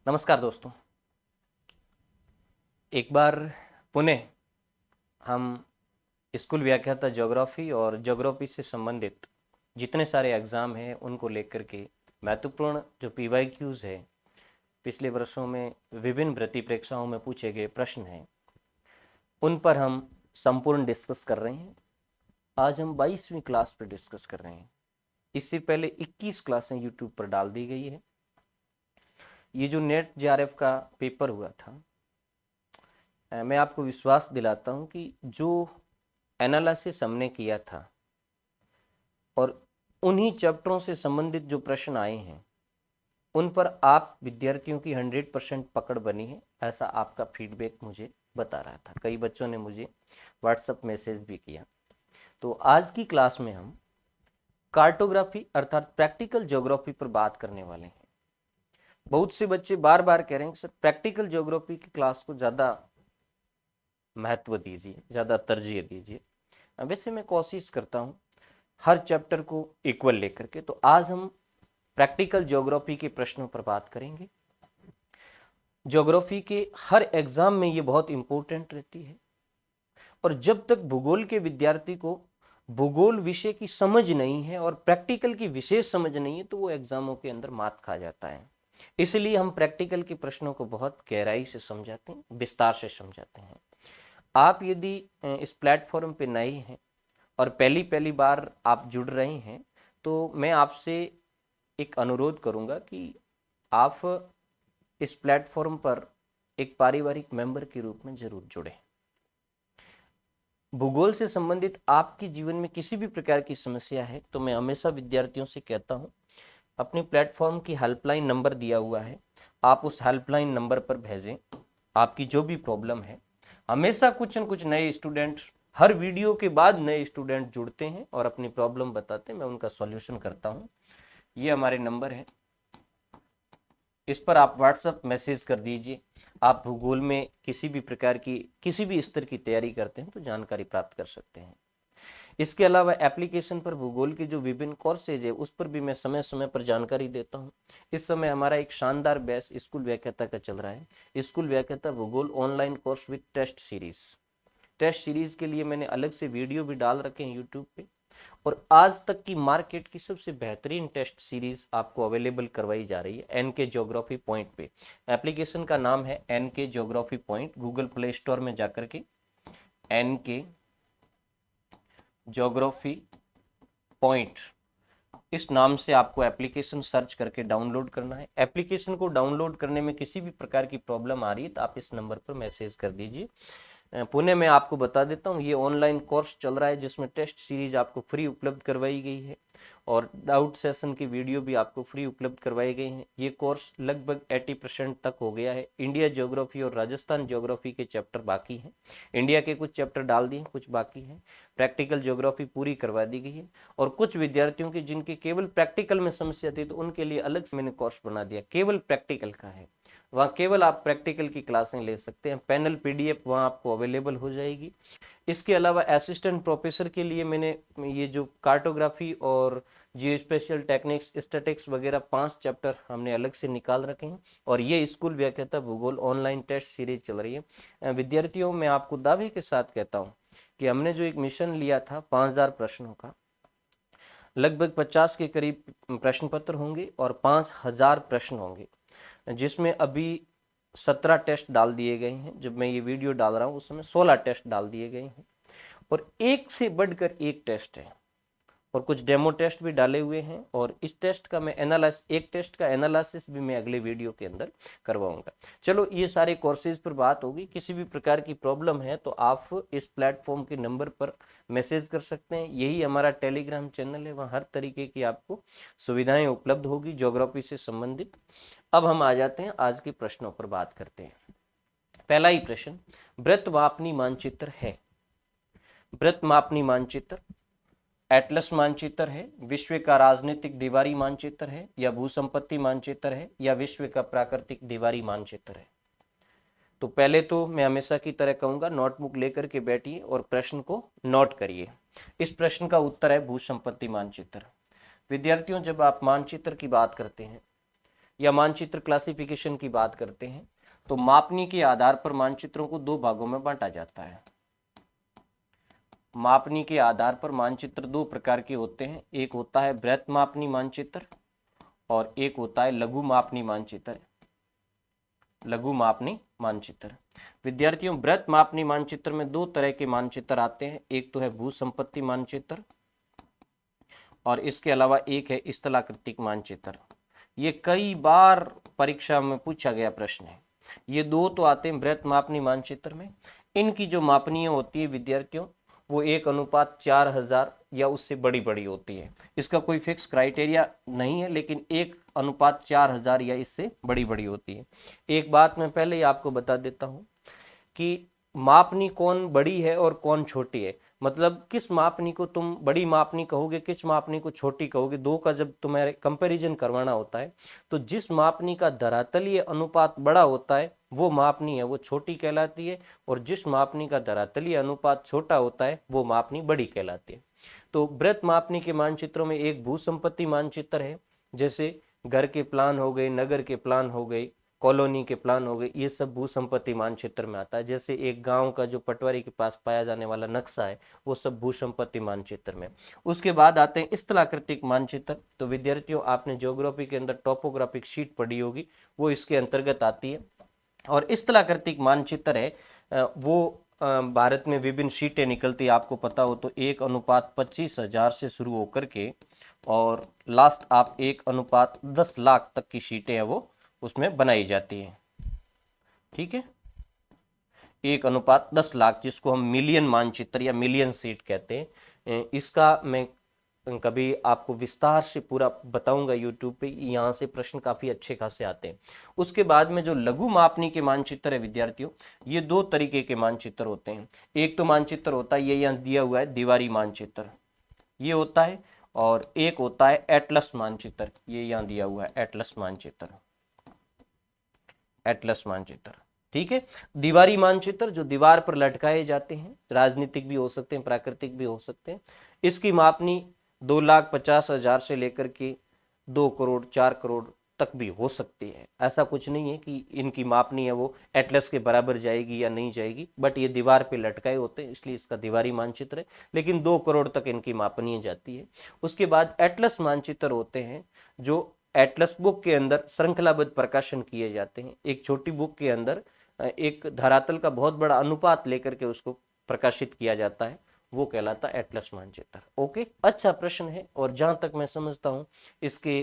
नमस्कार दोस्तों। एक बार पुनः हम स्कूल व्याख्याता ज्योग्राफी और ज्योग्राफी से संबंधित जितने सारे एग्ज़ाम हैं उनको लेकर के महत्वपूर्ण जो पीवाईक्यूज़ है, पिछले वर्षों में विभिन्न वृत्ति परीक्षाओं में पूछे गए प्रश्न हैं, उन पर हम संपूर्ण डिस्कस कर रहे हैं। आज हम 22वीं क्लास पर डिस्कस कर रहे हैं। इससे पहले 21 क्लासें यूट्यूब पर डाल दी गई है। ये जो नेट जेआरएफ का पेपर हुआ था, मैं आपको विश्वास दिलाता हूँ कि जो एनालिसिस हमने किया था और उन्हीं चैप्टरों से संबंधित जो प्रश्न आए हैं उन पर आप विद्यार्थियों की 100% पकड़ बनी है, ऐसा आपका फीडबैक मुझे बता रहा था। कई बच्चों ने मुझे व्हाट्सएप मैसेज भी किया। तो आज की क्लास में हम कार्टोग्राफी अर्थात प्रैक्टिकल ज्योग्राफी पर बात करने वाले हैं। बहुत से बच्चे बार बार कह रहे हैं कि सर प्रैक्टिकल ज्योग्राफी की क्लास को ज़्यादा महत्व दीजिए, ज़्यादा तरजीह दीजिए। वैसे मैं कोशिश करता हूँ हर चैप्टर को इक्वल लेकर के। तो आज हम प्रैक्टिकल ज्योग्राफी के प्रश्नों पर बात करेंगे। ज्योग्राफी के हर एग्जाम में ये बहुत इंपॉर्टेंट रहती है और जब तक भूगोल के विद्यार्थी को भूगोल विषय की समझ नहीं है और प्रैक्टिकल की विशेष समझ नहीं है तो वो एग्जामों के अंदर मात खा जाता है। इसलिए हम प्रैक्टिकल के प्रश्नों को बहुत गहराई से समझाते हैं, विस्तार से समझाते हैं। आप यदि इस प्लेटफॉर्म पे नए हैं और पहली पहली बार आप जुड़ रहे हैं तो मैं आपसे एक अनुरोध करूंगा कि आप इस प्लेटफॉर्म पर एक पारिवारिक मेंबर के रूप में जरूर जुड़ें। भूगोल से संबंधित आपके जीवन में किसी भी प्रकार की समस्या है तो मैं हमेशा विद्यार्थियों से कहता हूं, अपने प्लेटफॉर्म की हेल्पलाइन नंबर दिया हुआ है, आप उस हेल्पलाइन नंबर पर भेजें आपकी जो भी प्रॉब्लम है। हमेशा कुछ न कुछ नए स्टूडेंट, हर वीडियो के बाद नए स्टूडेंट जुड़ते हैं और अपनी प्रॉब्लम बताते हैं, मैं उनका सॉल्यूशन करता हूं। ये हमारे नंबर है, इस पर आप व्हाट्सएप मैसेज कर दीजिए। आप भूगोल में किसी भी प्रकार की, किसी भी स्तर की तैयारी करते हैं तो जानकारी प्राप्त कर सकते हैं। इसके अलावा एप्लीकेशन पर भूगोल के जो विभिन्न कोर्सेज है उस पर भी मैं समय समय पर जानकारी देता हूं। इस समय हमारा एक शानदार बैच स्कूल व्याख्याता का चल रहा है, स्कूल व्याख्याता भूगोल online course with test series. Test series के लिए मैंने अलग से वीडियो भी डाल रखे हैं यूट्यूब पे और आज तक की मार्केट की सबसे बेहतरीन टेस्ट सीरीज आपको अवेलेबल करवाई जा रही है एनके ज्योग्राफी पॉइंट पे। एप्लीकेशन का नाम है NK geography point. Google Play Store में जाकर के एनके ज्योग्राफी पॉइंट इस नाम से आपको एप्लीकेशन सर्च करके डाउनलोड करना है। एप्लीकेशन को डाउनलोड करने में किसी भी प्रकार की प्रॉब्लम आ रही है तो आप इस नंबर पर मैसेज कर दीजिए। पुणे में आपको बता देता हूँ, ये ऑनलाइन कोर्स चल रहा है जिसमें टेस्ट सीरीज आपको फ्री उपलब्ध करवाई गई है और डाउट सेशन की वीडियो भी आपको फ्री उपलब्ध करवाई गई हैं। ये कोर्स लगभग 80% तक हो गया है। इंडिया ज्योग्राफी और राजस्थान ज्योग्राफी के चैप्टर बाकी हैं, इंडिया के कुछ चैप्टर डाल दिए, कुछ बाकी हैं। प्रैक्टिकल ज्योग्राफी पूरी करवा दी गई है और कुछ विद्यार्थियों की जिनके केवल प्रैक्टिकल में समस्या थी तो उनके लिए अलग से मैंने कोर्स बना दिया, केवल प्रैक्टिकल का है। वहाँ केवल आप प्रैक्टिकल की क्लासें ले सकते हैं। पैनल पीडीएफ वहाँ आपको अवेलेबल हो जाएगी। इसके अलावा असिस्टेंट प्रोफेसर के लिए मैंने ये जो कार्टोग्राफी और जियो स्पेशल टेक्निक्स, स्टैटिक्स वगैरह 5 चैप्टर हमने अलग से निकाल रखे हैं और ये स्कूल व्याख्याता भूगोल ऑनलाइन टेस्ट सीरीज चल रही है। विद्यार्थियों, मैं आपको दावे के साथ कहता हूँ कि हमने जो एक मिशन लिया था 5000 प्रश्नों का, लगभग 50 के करीब प्रश्न पत्र होंगे और 5000 प्रश्न होंगे, जिसमें अभी 17 टेस्ट डाल दिए गए हैं। जब मैं ये वीडियो डाल रहा हूँ उस समय 16 टेस्ट डाल दिए गए हैं और एक से बढ़कर एक टेस्ट है और कुछ डेमो टेस्ट भी डाले हुए हैं और इस टेस्ट का मैं एक टेस्ट का एनालिसिस भी मैं अगले वीडियो के अंदर करवाऊंगा। चलो, ये सारे कोर्सेज पर बात होगी। किसी भी प्रकार की प्रॉब्लम है तो आप इस प्लेटफॉर्म के नंबर पर मैसेज कर सकते हैं। यही हमारा टेलीग्राम चैनल है, वहाँ हर तरीके की आपको सुविधाएं उपलब्ध होगी ज्योग्राफी से संबंधित। अब हम आ जाते हैं आज के प्रश्नों पर बात करते हैं। पहला ही प्रश्न, वृत्त मापनी मानचित्र है। वृत्त मापनी मानचित्र एटलस मानचित्र है, विश्व का राजनीतिक दीवारी मानचित्र है, या भूसंपत्ति मानचित्र है, या विश्व का प्राकृतिक दीवारी मानचित्र है। तो पहले तो मैं हमेशा की तरह कहूंगा, नोटबुक लेकर के बैठिए और प्रश्न को नोट करिए। इस प्रश्न का उत्तर है भूसंपत्ति मानचित्र। विद्यार्थियों, जब आप मानचित्र की बात करते हैं या मानचित्र क्लासिफिकेशन की बात करते हैं तो मापनी के आधार पर मानचित्रों को दो भागों में बांटा जाता है। मापनी के आधार पर मानचित्र दो प्रकार के होते हैं, एक होता है बृहत मापनी मानचित्र और एक होता है लघु मापनी मानचित्र। लघु मापनी मानचित्र विद्यार्थियों, बृहत मापनी मानचित्र में दो तरह के मानचित्र आते हैं, एक तो है भू संपत्ति मानचित्र और इसके अलावा एक है स्थलाकृतिक मानचित्र। ये कई बार परीक्षा में पूछा गया प्रश्न है। ये दो तो आते हैं बृहत मापनी मानचित्र में। इनकी जो मापनीय होती है विद्यार्थियों वो 1:4000 या उससे बड़ी बड़ी होती है। इसका कोई फिक्स क्राइटेरिया नहीं है, लेकिन 1:4000 या इससे बड़ी बड़ी होती है। एक बात मैं पहले ही आपको बता देता हूं कि मापनी कौन बड़ी है और कौन छोटी है, मतलब किस मापनी को तुम बड़ी मापनी कहोगे, किस मापनी को छोटी कहोगे। दो का जब तुम्हें कंपैरिजन करवाना होता है तो जिस मापनी का धरातलीय अनुपात बड़ा होता है वो मापनी है वो छोटी कहलाती है, और जिस मापनी का धरातलीय अनुपात छोटा होता है वो मापनी बड़ी कहलाती है। तो बृहत मापनी के मानचित्रों में एक भू संपत्ति मानचित्र है, जैसे घर के प्लान हो गए, नगर के प्लान हो गए, कॉलोनी के प्लान हो गए, ये सब भू संपत्ति मानचित्र में आता है। जैसे एक गांव का जो पटवारी के पास पाया जाने वाला नक्शा है वो सब भू संपत्ति मानचित्र में। उसके बाद आते हैं स्थलाकृतिक मानचित्र। तो विद्यार्थियों आपने ज्योग्राफी के अंदर टॉपोग्राफिक शीट पढ़ी होगी, वो इसके अंतर्गत आती है। और स्थलाकृतिक मानचित्र है वो भारत में विभिन्न शीटें निकलती है, आपको पता हो तो 1:25,000 से शुरू होकर के और लास्ट आप 1:10 लाख तक की शीटें हैं वो उसमें बनाई जाती है। ठीक है, 1:10 लाख जिसको हम मिलियन मानचित्र या मिलियन सीट कहते हैं। इसका मैं कभी आपको विस्तार से पूरा बताऊंगा यूट्यूब पे, यहाँ से प्रश्न काफी अच्छे खासे आते हैं। उसके बाद में जो लघु मापनी के मानचित्र है विद्यार्थियों, ये दो तरीके के मानचित्र होते हैं। एक तो मानचित्र होता है ये यहाँ दिया हुआ है दीवारी मानचित्र, ये होता है, और एक होता है एटलस मानचित्र, ये यहाँ दिया हुआ है एटलस मानचित्र। एटलस मानचित्र, ठीक है। दीवारी मानचित्र जो दीवार पर लटकाए जाते हैं, राजनीतिक भी हो सकते हैं, प्राकृतिक भी हो सकते हैं। इसकी मापनी 2,50,000 से लेकर के 2 करोड़ 4 करोड़ तक भी हो सकती है। ऐसा कुछ नहीं है कि इनकी मापनी है वो एटलस के बराबर जाएगी या नहीं जाएगी, बट ये दीवार पे लटकाए होते हैं इसलिए इसका दीवारी मानचित्र है, लेकिन 2 करोड़ तक इनकी मापनी जाती है। उसके बाद एटलस मानचित्र होते हैं जो एटलस बुक के अंदर श्रृंखलाबद्ध प्रकाशन किए जाते हैं। एक छोटी बुक के अंदर एक धरातल का बहुत बड़ा अनुपात लेकर के उसको प्रकाशित किया जाता है, वो कहलाता है एटलस मानचित्र। ओके, अच्छा प्रश्न है, और जहां तक मैं समझता हूं इसके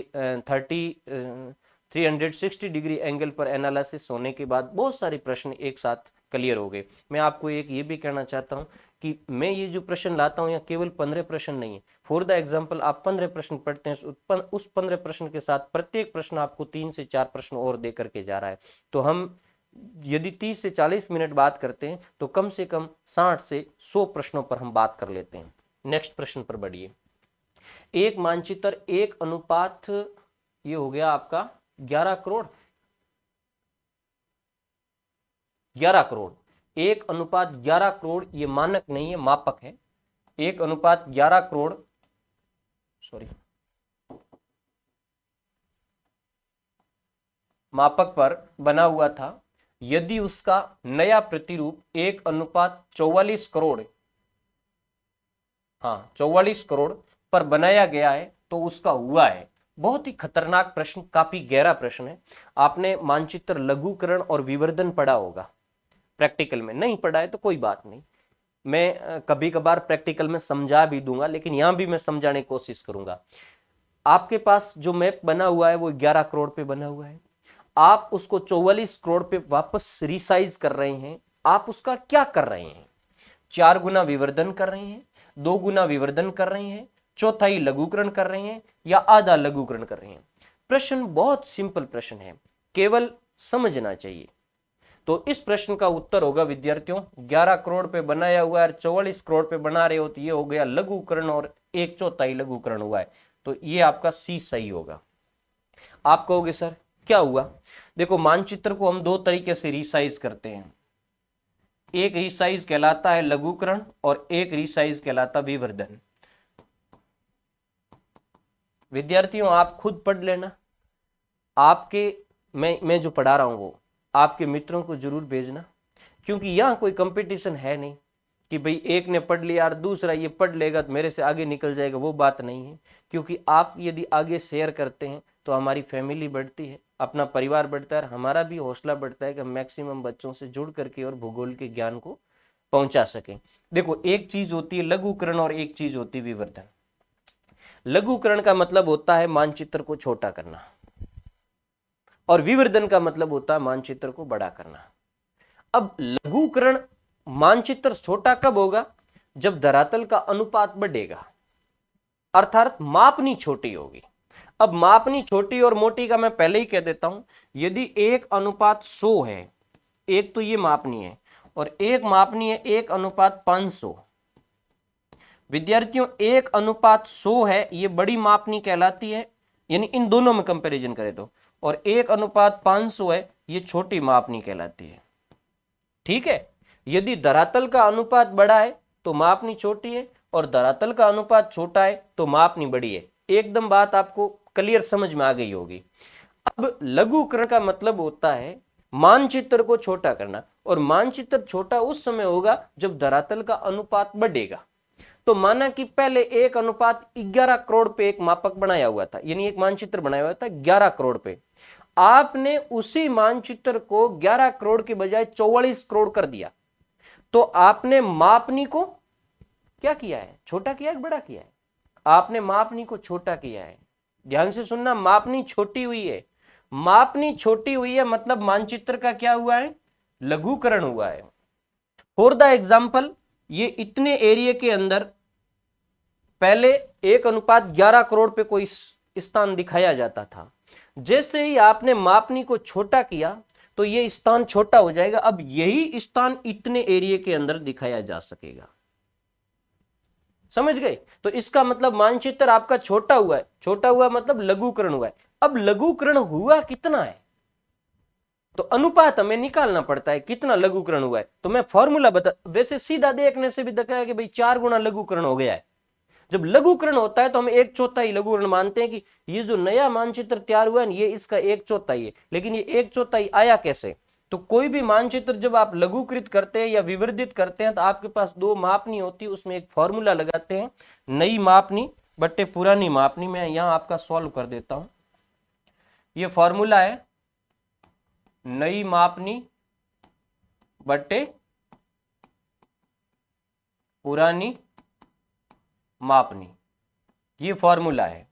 360 डिग्री एंगल पर एनालिसिस होने के बाद बहुत सारे प्रश्न एक साथ क्लियर हो गए। मैं आपको एक ये भी कहना चाहता हूं कि मैं ये जो प्रश्न लाता हूं यहाँ केवल 15 प्रश्न नहीं है। फॉर द एग्जाम्पल आप 15 प्रश्न पढ़ते हैं, उस 15 प्रश्न के साथ प्रत्येक प्रश्न आपको 3 से 4 प्रश्न और दे करके जा रहा है। तो हम यदि 30 से 40 मिनट बात करते हैं तो कम से कम 60 से 100 प्रश्नों पर हम बात कर लेते हैं। नेक्स्ट प्रश्न पर बढ़िए। एक मानचित्र 1:, ये हो गया आपका 11 करोड़, 11 करोड़, 1:11 करोड़, ये मानक नहीं है मापक है। 1:11 करोड़, सॉरी, मापक पर बना हुआ था। यदि उसका नया प्रतिरूप 1:44 करोड़, हाँ 44 करोड़ पर बनाया गया है तो उसका हुआ है। बहुत ही खतरनाक प्रश्न, काफी गहरा प्रश्न है। आपने मानचित्र लघुकरण और विवर्धन पढ़ा होगा प्रैक्टिकल में, नहीं पढ़ा है तो कोई बात नहीं, मैं कभी कभार प्रैक्टिकल में समझा भी दूंगा, लेकिन यहां भी मैं समझाने की कोशिश करूंगा। आपके पास जो मैप बना हुआ है वो 11 करोड़ पे बना हुआ है, आप उसको 44 करोड़ पे वापस रिसाइज कर रहे हैं। आप उसका क्या कर रहे हैं? 4 गुना विवर्धन कर रहे हैं, 2 गुना विवर्धन कर रहे हैं, चौथाई लघुकरण कर रहे हैं, या आधा लघुकरण कर रहे हैं? प्रश्न बहुत सिंपल प्रश्न है, केवल समझना चाहिए। तो इस प्रश्न का उत्तर होगा विद्यार्थियों 11 करोड़ पे बनाया हुआ है, 44 करोड़ पे बना रहे हो तो ये हो गया लघुकरण और 1/4 लघुकरण हुआ है, तो ये आपका सी सही होगा। आप कहोगे सर क्या हुआ? देखो मानचित्र को हम दो तरीके से रिसाइज करते हैं, एक रिसाइज कहलाता है लघुकरण और एक रिसाइज कहलाता विवर्धन। विद्यार्थियों आप खुद पढ़ लेना, आपके मैं जो पढ़ा रहा हूं वो आपके मित्रों को जरूर भेजना, क्योंकि यहाँ कोई कंपटीशन है नहीं कि भाई एक ने पढ़ लिया और दूसरा ये पढ़ लेगा तो मेरे से आगे निकल जाएगा, वो बात नहीं है। क्योंकि आप यदि आगे शेयर करते हैं तो हमारी फैमिली बढ़ती है, अपना परिवार बढ़ता है, हमारा भी हौसला बढ़ता है कि हम मैक्सिमम बच्चों से जुड़ करके और भूगोल के ज्ञान को पहुंचा सकें। देखो, एक चीज होती है लघुकरण और एक चीज होती है विवर्धन। लघुकरण का मतलब होता है मानचित्र को छोटा करना, और विवर्धन का मतलब होता है मानचित्र को बड़ा करना। अब लघुकरण मानचित्र छोटा कब होगा? जब धरातल का अनुपात बढ़ेगा, अर्थात मापनी छोटी होगी। अब मापनी छोटी और मोटी का मैं पहले ही कह देता हूं, यदि 1:100 है, एक तो ये मापनी है और एक मापनी है 1:500। विद्यार्थियों 1:100 है, ये बड़ी मापनी कहलाती है, यानी इन दोनों में कंपैरिजन करें तो, और 1:500 है, ये छोटी मापनी कहलाती है। ठीक है, यदि धरातल का अनुपात बड़ा है तो मापनी छोटी है, और धरातल का अनुपात छोटा है तो मापनी बड़ी है। एकदम बात आपको क्लियर समझ में आ गई होगी। अब लघुकरण का मतलब होता है मानचित्र को छोटा करना, और मानचित्र छोटा उस समय होगा जब धरातल का अनुपात बढ़ेगा। तो माना कि पहले 1:11 करोड़ पे एक मापक बनाया हुआ था, यानी एक मानचित्र बनाया हुआ था 11 करोड़ पे। आपने उसी मानचित्र को 11 करोड़ के बजाय 44 करोड़ कर दिया, तो आपने मापनी को क्या किया है? छोटा किया है, बड़ा किया है? आपने मापनी को छोटा किया है। ध्यान से सुनना, मापनी छोटी हुई है। मापनी छोटी हुई है मतलब मानचित्र का क्या हुआ है? लघुकरण हुआ है। फॉर द एग्जाम्पल, ये इतने एरिया के अंदर पहले 1:11 करोड़ पे कोई स्थान दिखाया जाता था। जैसे ही आपने मापनी को छोटा किया तो ये स्थान छोटा हो जाएगा। अब यही स्थान इतने एरिया के अंदर दिखाया जा सकेगा। समझ गए? तो इसका मतलब मानचित्र आपका छोटा हुआ है। छोटा हुआ मतलब लघुकरण हुआ है। अब लघुकरण हुआ कितना है, तो अनुपात हमें निकालना पड़ता है कितना लघुकरण हुआ है। तो मैं फॉर्मूला बता, वैसे सीधा देखने से भी दिखाया कि भाई 4 गुना लघुकरण हो गया है। जब लघुकरण होता है तो हम 1/4 लघुकरण मानते हैं कि ये जो नया मानचित्र तैयार हुआ है ये इसका 1/4 है। लेकिन ये 1/4 आया कैसे? तो कोई भी मानचित्र जब आप लघुकृत करते हैं या विवर्धित करते हैं तो आपके पास दो मापनी होती है, उसमें एक फॉर्मूला लगाते हैं, नई मापनी बट्टे पुरानी मापनी। मैं यहां आपका सॉल्व कर देता हूं। ये फॉर्मूला है नई मापनी बट्टे पुरानी मापनी, ये फॉर्मूला है,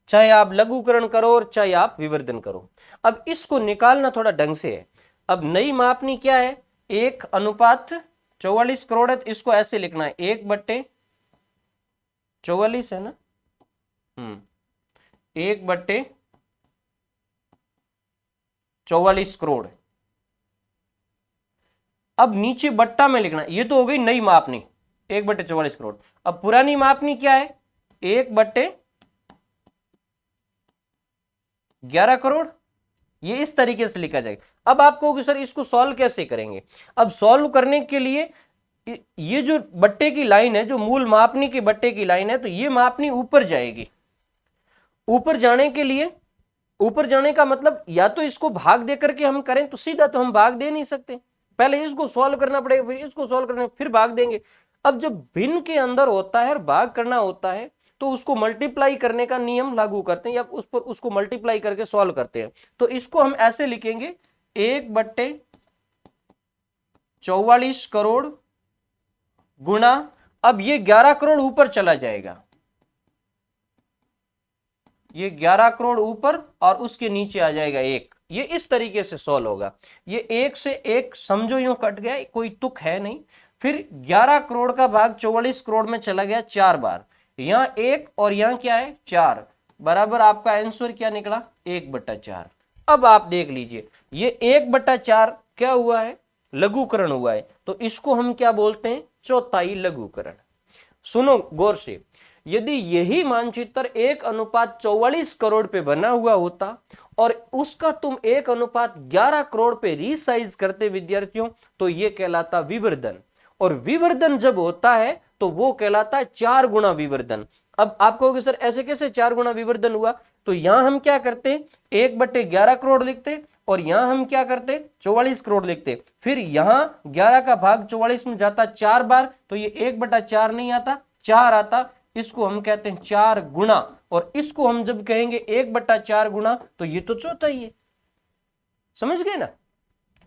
चाहे आप लघुकरण करो और चाहे आप विवर्धन करो। अब इसको निकालना थोड़ा ढंग से है। अब नई मापनी क्या है? 1:44 करोड़ है, तो इसको ऐसे लिखना है 1/44 है ना, 1/44 करोड़। अब नीचे बट्टा में लिखना, ये तो हो गई नई मापनी 1/44 करोड़। अब पुरानी मापनी क्या है? 1/11 करोड़। ये इस तरीके से लिखा जाएगा। अब आप कहोगे सर इसको सॉल्व कैसे करेंगे? अब सॉल्व करने के लिए ये जो बट्टे की लाइन है, जो मूल मापनी के बट्टे की लाइन है, तो ये मापनी ऊपर जाएगी। ऊपर जाने के लिए, ऊपर जाने का मतलब या तो इसको भाग दे करके हम करें, तो सीधा तो हम भाग दे नहीं सकते, पहले इसको सॉल्व करना पड़ेगा, फिर इसको सॉल्व करना, फिर भाग देंगे। अब जब भिन्न के अंदर होता है और भाग करना होता है तो उसको मल्टीप्लाई करने का नियम लागू करते हैं, या उस पर उसको मल्टीप्लाई करके सॉल्व करते हैं। तो इसको हम ऐसे लिखेंगे 1/44 करोड़ गुणा, अब ये 11 करोड़ ऊपर चला जाएगा, ये 11 करोड़ ऊपर और उसके नीचे आ जाएगा 1। ये इस तरीके से सॉल्व होगा। ये 1 से 1 समझो यूं कट गया, कोई तुक है नहीं। फिर 11 करोड़ का भाग 44 करोड़ में चला गया 4 बार, यहां 1 और यहां क्या है 4, बराबर आपका आंसर क्या निकला 1/4। अब आप देख लीजिए ये 1/4 क्या हुआ है? लघुकरण हुआ है। तो इसको हम क्या बोलते हैं? चौथाई लघुकरण। सुनो गौर से, यदि यही मानचित्र 1:44 करोड़ पे बना हुआ होता और उसका तुम 1:11 करोड़ पे रीसाइज करते विद्यार्थियों, तो यह कहलाता विवर्धन। और विवर्धन जब होता है तो वो कहलाता है 4 गुना विवर्धन। अब आप कहोगे सर ऐसे कैसे 4 गुना विवर्धन हुआ, तो यहां हम क्या करते, 1/11 करोड़ लिखते, और यहां हम क्या करते, 44 करोड़ लिखते। फिर यहां 11 का भाग 44 में जाता 4 बार, तो ये 1/4 नहीं आता, 4 आता। इसको हम कहते हैं 4 गुना, और इसको हम जब कहेंगे 1/4 गुना, तो ये तो चौथा ही है। समझ गए ना?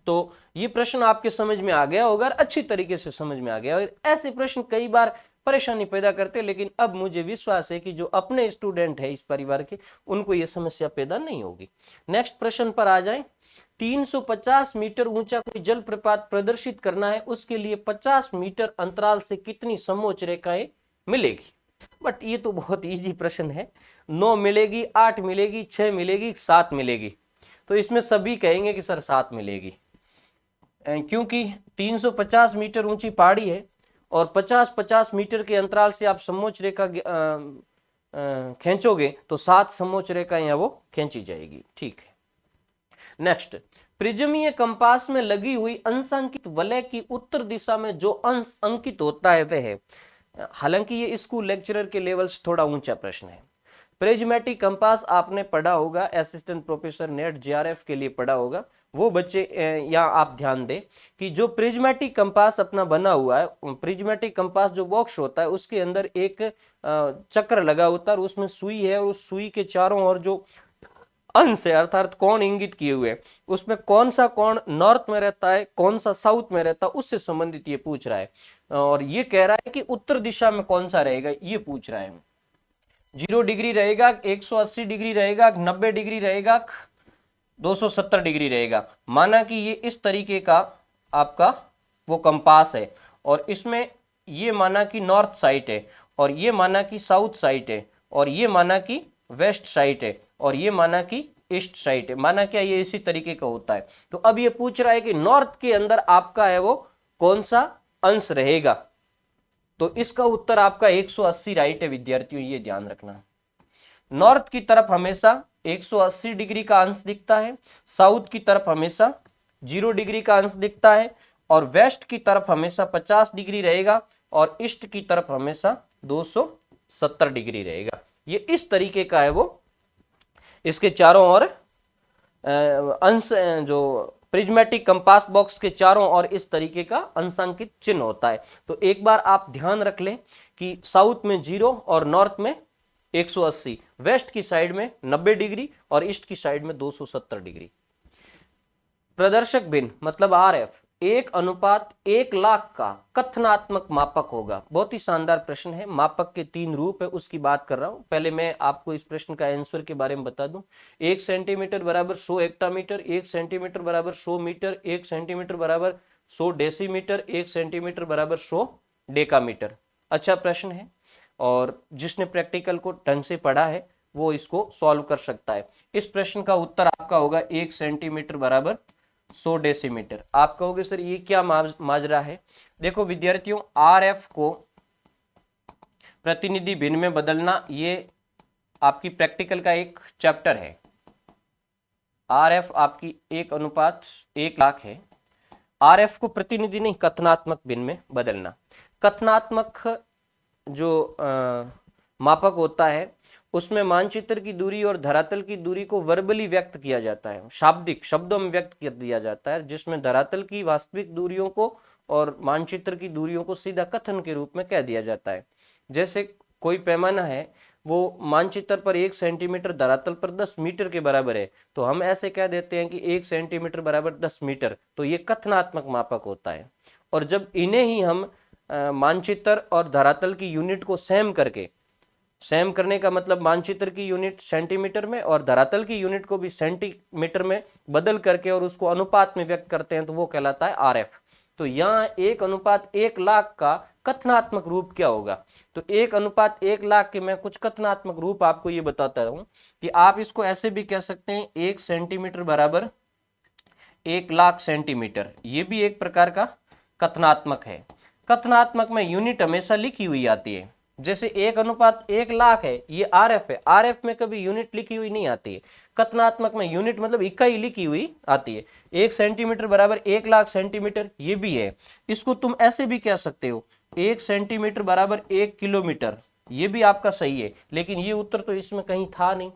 तो ये प्रश्न आपके समझ में आ गया होगा, अच्छी तरीके से समझ में आ गया। और ऐसे प्रश्न कई बार परेशानी पैदा करते, लेकिन अब मुझे विश्वास है कि जो अपने स्टूडेंट है इस परिवार के, उनको ये समस्या पैदा नहीं होगी। नेक्स्ट प्रश्न पर आ जाएं। 350 मीटर ऊंचा कोई जलप्रपात प्रदर्शित करना है, उसके लिए 50 मीटर अंतराल से कितनी समोच्च रेखाएं मिलेगी? बट ये तो बहुत इजी प्रश्न है। 9 मिलेगी, 8 मिलेगी, 6 मिलेगी, 7 मिलेगी। तो इसमें सभी कहेंगे कि सर 7 मिलेगी, क्योंकि 350 मीटर ऊंची पहाड़ी है और 50-50 मीटर के अंतराल से आप समोच्च रेखा खींचोगे तो 7 समोच्च रेखा यहाँ वो खींची जाएगी। ठीक है। नेक्स्ट, प्रिज्मीय कंपास में लगी हुई अंशांकित वलय की उत्तर दिशा में जो अंश अंकित होता है वह है। हालांकि ये स्कूल लेक्चरर के लेवल से थोड़ा ऊंचा प्रश्न है। प्रिज्मेटिक कंपास आपने पढ़ा होगा, असिस्टेंट प्रोफेसर नेट जेआरएफ के लिए पढ़ा होगा। वो बच्चे यहाँ आप ध्यान दें कि जो प्रिज्मेटिक कंपास अपना बना हुआ है, प्रिज्मेटिक कंपास जो बॉक्स होता है उसके अंदर एक चक्र लगा होता है और उसमें सुई है, और उस सुई के चारों ओर जो अंश है अर्थात कोण इंगित किए हुए, उसमें कौन सा कोण नॉर्थ में रहता है, कौन सा साउथ में रहता है, उससे संबंधित ये पूछ रहा है। और ये कह रहा है कि उत्तर दिशा में कौन सा रहेगा, ये पूछ रहा है। 0 डिग्री रहेगा, 180 डिग्री रहेगा, 90 डिग्री रहेगा, 270 डिग्री रहेगा। माना कि ये इस तरीके का आपका वो कंपास है, और इसमें ये माना कि नॉर्थ साइड है, और ये माना कि साउथ साइड है, और ये माना कि वेस्ट साइड है, और ये माना कि ईस्ट साइड है। माना क्या ये इसी तरीके का होता है। तो अब ये पूछ रहा है कि नॉर्थ के अंदर आपका है वो कौन सा अंश रहेगा, तो इसका उत्तर आपका 180 राइट है विद्यार्थियों, ये ध्यान रखना। नॉर्थ की तरफ हमेशा 180 डिग्री का अंश दिखता है, साउथ की तरफ हमेशा 0 डिग्री का अंश दिखता है, और वेस्ट की तरफ हमेशा 50 डिग्री रहेगा, और ईस्ट की तरफ हमेशा 270 डिग्री रहेगा। ये इस तरीके का है वो, इसके चारों ओर अंश जो प्रिज्मेटिक कंपास बॉक्स के चारों ओर इस तरीके का अंशांकित चिन्ह होता है। तो एक बार आप ध्यान रख लें कि साउथ में 0 और नॉर्थ में 180, वेस्ट की साइड में 90 डिग्री और ईस्ट की साइड में 270 डिग्री। प्रदर्शक भिन्न मतलब आरएफ 1:1,00,000 का कथनात्मक मापक होगा। बहुत ही शानदार प्रश्न है। मापक के 3 रूप है, उसकी बात कर रहा हूं। पहले मैं आपको इस प्रश्न का आंसर के बारे में बता दूं। 1 सेंटीमीटर बराबर 100 हेक्टामीटर, 1 सेंटीमीटर बराबर 100 मीटर, 1 सेंटीमीटर बराबर 100 डेसीमीटर, 1 सेंटीमीटर बराबर 100 डेकामीटर। अच्छा प्रश्न है, और जिसने प्रैक्टिकल को ढंग से पढ़ा है वो इसको सॉल्व कर सकता है। इस प्रश्न का उत्तर आपका होगा 1 सेंटीमीटर बराबर 100 डेसीमीटर। आप कहोगे सर ये क्या माजरा है? देखो विद्यार्थियों, आरएफ को प्रतिनिधि भिन्न में बदलना ये आपकी प्रैक्टिकल का एक चैप्टर है। आरएफ आपकी 1:1,00,000 है। आरएफ को प्रतिनिधि नहीं, कथनात्मक भिन्न में बदलना। कथनात्मक जो मापक होता है उसमें मानचित्र की दूरी और धरातल की दूरी को वर्बली व्यक्त किया जाता है, शाब्दिक शब्दों में व्यक्त कर दिया जाता है, जिसमें धरातल की वास्तविक दूरियों को और मानचित्र की दूरियों को सीधा कथन के रूप में कह दिया जाता है। जैसे कोई पैमाना है, वो मानचित्र पर 1 सेंटीमीटर, धरातल पर 10 मीटर के बराबर है, तो हम ऐसे कह देते हैं कि 1 सेंटीमीटर बराबर 10 मीटर। तो ये कथनात्मक मापक होता है। और जब इन्हें ही हम मानचित्र और धरातल की यूनिट को सेम करके, सेम करने का मतलब मानचित्र की यूनिट सेंटीमीटर में और धरातल की यूनिट को भी सेंटीमीटर में बदल करके और उसको अनुपात में व्यक्त करते हैं, तो वो कहलाता है आरएफ। तो यहाँ 1:1,00,000 का कथनात्मक रूप क्या होगा? तो 1:1,00,000 के मैं कुछ कथनात्मक रूप आपको ये बताता हूं कि आप इसको ऐसे भी कह सकते हैं 1 सेंटीमीटर बराबर 1,00,000 सेंटीमीटर। ये भी एक प्रकार का कथनात्मक है। कथनात्मक में यूनिट हमेशा लिखी हुई आती है। जैसे 1:1,00,000 है, ये आरएफ है, आरएफ में कभी यूनिट लिखी हुई नहीं आती है। कथनात्मक में यूनिट मतलब इकाई लिखी हुई आती है। 1 सेंटीमीटर बराबर 1,00,000 सेंटीमीटर, ये भी है। इसको तुम ऐसे भी कह सकते हो 1 सेंटीमीटर बराबर 1 किलोमीटर, ये भी आपका सही है, लेकिन ये उत्तर तो इसमें कहीं था नहीं।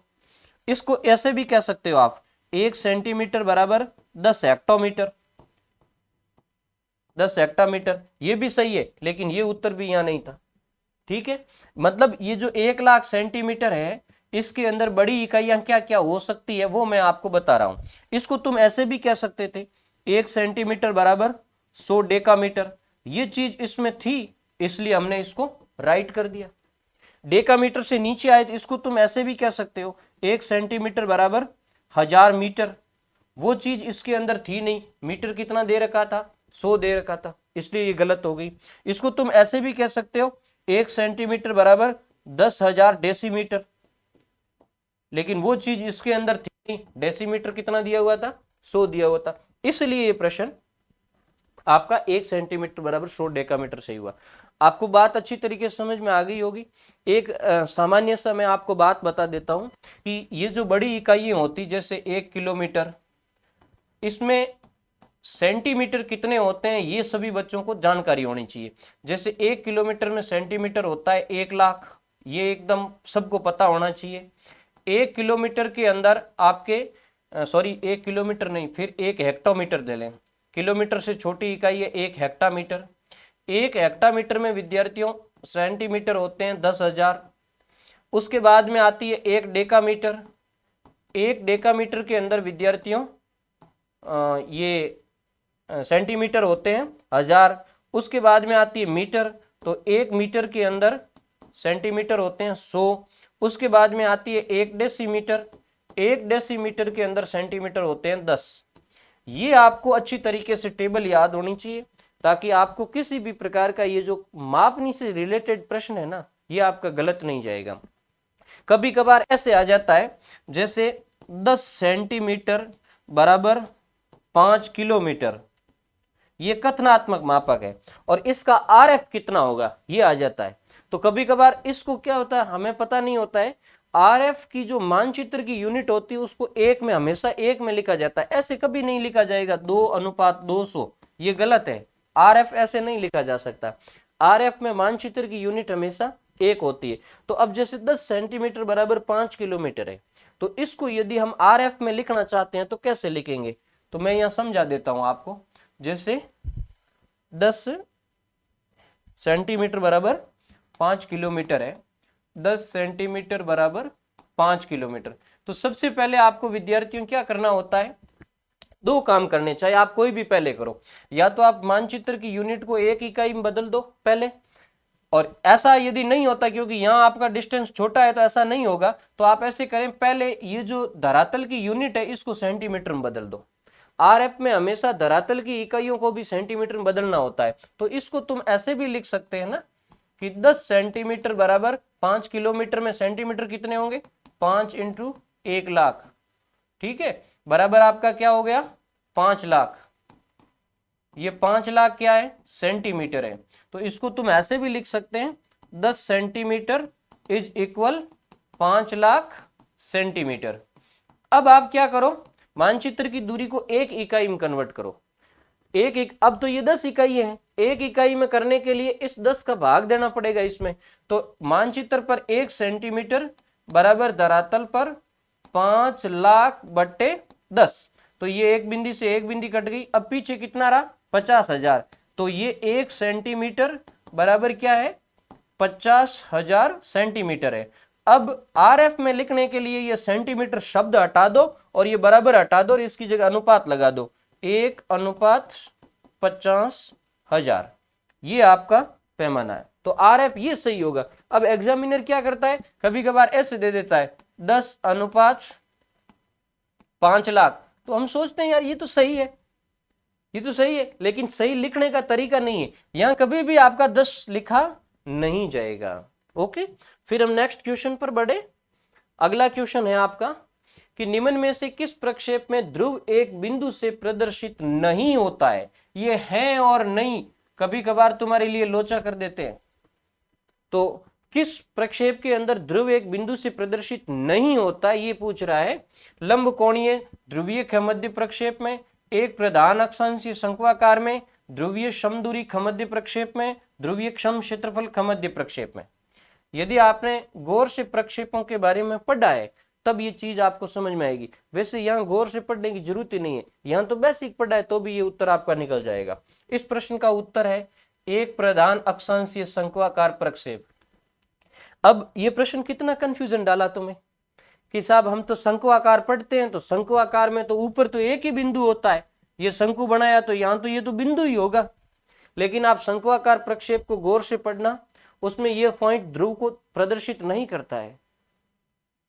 इसको ऐसे भी कह सकते हो आप, 1 सेंटीमीटर बराबर 10 हेक्टोमीटर, 10 हेक्टामीटर, ये भी सही है, लेकिन ये उत्तर भी यहां नहीं था। ठीक है, मतलब ये जो 1 लाख सेंटीमीटर है, इसके अंदर बड़ी इकाइयां क्या क्या हो सकती है वो मैं आपको बता रहा हूं। इसको तुम ऐसे भी कह सकते थे, 1 सेंटीमीटर बराबर 100 डेकामीटर, ये चीज इसमें थी इसलिए हमने इसको राइट कर दिया। डेकामीटर से नीचे आए तो इसको तुम ऐसे भी कह सकते हो, 1 सेंटीमीटर बराबर 1000 मीटर, वो चीज इसके अंदर थी नहीं, मीटर कितना दे रखा था, 100 दे रखा था, इसलिए ये गलत हो गई। इसको तुम ऐसे भी कह सकते हो, 1 सेंटीमीटर बराबर 10,000 डेसीमीटर, लेकिन वो चीज इसके अंदर थी नहीं, डेसीमीटर कितना दिया हुआ था, 100 दिया हुआ था, इसलिए ये प्रश्न आपका 1 सेंटीमीटर बराबर 100 डेकामीटर सही हुआ। आपको बात अच्छी तरीके से समझ में आ गई होगी। एक सामान्य सा मैं आपको बात बता देता हूं कि ये जो बड़ी इकाइयां होती, जैसे 1 किलोमीटर, इसमें सेंटीमीटर कितने होते हैं ये सभी बच्चों को जानकारी होनी चाहिए। जैसे 1 किलोमीटर में सेंटीमीटर होता है 1 लाख, ये एकदम सबको पता होना चाहिए। 1 किलोमीटर के अंदर आपके 1 किलोमीटर नहीं, फिर 1 हेक्टोमीटर दे लें, किलोमीटर से छोटी इकाई है 1 हेक्टामीटर। 1 हेक्टामीटर में विद्यार्थियों सेंटीमीटर होते हैं 10,000। उसके बाद में आती है 1 डेकामीटर, 1 डेकामीटर के अंदर विद्यार्थियों ये सेंटीमीटर होते हैं 1000। उसके बाद में आती है मीटर, तो 1 मीटर के अंदर सेंटीमीटर होते हैं 100। उसके बाद में आती है 1 डेसीमीटर, 1 डेसीमीटर के अंदर सेंटीमीटर होते हैं 10। ये आपको अच्छी तरीके से टेबल याद होनी चाहिए, ताकि आपको किसी भी प्रकार का ये जो मापनी से रिलेटेड प्रश्न है ना, ये आपका गलत नहीं जाएगा। कभी कभार ऐसे आ जाता है, जैसे 10 सेंटीमीटर बराबर 5 किलोमीटर, ये कथनात्मक मापक है और इसका आरएफ कितना होगा ये आ जाता है। तो कभी कभार इसको क्या होता है, हमें पता नहीं होता है, आरएफ की जो मानचित्र की यूनिट होती है उसको 1 में, हमेशा 1 में लिखा जाता है, ऐसे कभी नहीं लिखा जाएगा 2:200, ये गलत है। आरएफ ऐसे नहीं लिखा जा सकता, आरएफ में मानचित्र की यूनिट हमेशा 1 होती है। तो अब जैसे 10 सेंटीमीटर बराबर 5 किलोमीटर है, तो इसको यदि हम आरएफ में लिखना चाहते हैं तो कैसे लिखेंगे, तो मैं यहां समझा देता हूं आपको। जैसे 10 सेंटीमीटर बराबर 5 किलोमीटर है, 10 सेंटीमीटर बराबर 5 किलोमीटर, तो सबसे पहले आपको विद्यार्थियों क्या करना होता है, 2 काम करने, चाहे आप कोई भी पहले करो, या तो आप मानचित्र की यूनिट को 1 इकाई में बदल दो पहले, और ऐसा यदि नहीं होता क्योंकि यहाँ आपका डिस्टेंस छोटा है तो ऐसा नहीं होगा, तो आप ऐसे करें, पहले ये जो धरातल की यूनिट है इसको सेंटीमीटर में बदल दो। आरएफ में हमेशा धरातल की इकाइयों को भी सेंटीमीटर में बदलना होता है, तो इसको तुम ऐसे भी लिख सकते हैं ना कि 10 सेंटीमीटर बराबर 5 किलोमीटर में सेंटीमीटर कितने होंगे, 5 × 1 लाख, ठीक है, बराबर आपका क्या हो गया, 5 लाख। ये 5 लाख क्या है, सेंटीमीटर है, तो इसको तुम ऐसे भी लिख सकते हैं, 10 centimetre is equal 5 lakh centimetre. अब आप क्या करो, मानचित्र की दूरी को 1 इकाई में कन्वर्ट करो, अब तो ये 10 इकाई है, 1 इकाई में करने के लिए इस 10 का भाग देना पड़ेगा इसमें, तो मानचित्र पर 1 सेंटीमीटर बराबर धरातल पर 5 लाख बट्टे 10, तो ये एक बिंदी से एक बिंदी कट गई, अब पीछे कितना रहा, 50,000, तो ये 1 सेंटीमीटर बराबर क्या है, 50,000 सेंटीमीटर है। अब आरएफ में लिखने के लिए ये सेंटीमीटर शब्द हटा दो और ये बराबर हटा दो और इसकी जगह अनुपात लगा दो, 1:50,000, ये आपका पैमाना है, तो आरएफ ये सही होगा। अब एग्जामिनर क्या करता है, कभी कभार ऐसे दे देता है 10:5 लाख, तो हम सोचते हैं यार ये तो सही है, ये तो सही है, लेकिन सही लिखने का तरीका नहीं है, यहां कभी भी आपका 10 लिखा नहीं जाएगा। ओके, फिर हम नेक्स्ट क्वेश्चन पर बढ़े। अगला क्वेश्चन है आपका कि निम्न में से किस प्रक्षेप में ध्रुव एक बिंदु से प्रदर्शित नहीं होता है, ये है और नहीं कभी कभार तुम्हारे लिए लोचा कर देते हैं। तो किस प्रक्षेप के अंदर ध्रुव एक बिंदु से प्रदर्शित नहीं होता ये पूछ रहा है। लंब कोणीय ध्रुवीय खमध्य प्रक्षेप में, एक प्रधान अक्षांशीय शंक्वाकार में, ध्रुवीय समदूरी खमध्य प्रक्षेप में, ध्रुवीय क्षम क्षेत्रफल खमध्य प्रक्षेप में। यदि आपने गौर से प्रक्षेपों के बारे में पढ़ा है तब ये चीज आपको समझ में आएगी। वैसे यहाँ गौर से पढ़ने की जरूरत ही नहीं है, यहाँ तो बेसिक पढ़ा है तो भी ये उत्तर आपका निकल जाएगा। इस प्रश्न का उत्तर है एक प्रधान अक्षांशीय शंक्वाकार प्रक्षेप। अब ये प्रश्न कितना कंफ्यूजन डाला तुम्हें कि साहब हम तो शंक्वाकार पढ़ते हैं, तो शंक्वाकार में तो ऊपर तो एक ही बिंदु होता है, ये शंकु बनाया तो यहां तो ये तो बिंदु ही होगा। लेकिन आप शंक्वाकार प्रक्षेप को गौर से पढ़ना, उसमें यह पॉइंट ध्रुव को प्रदर्शित नहीं करता है।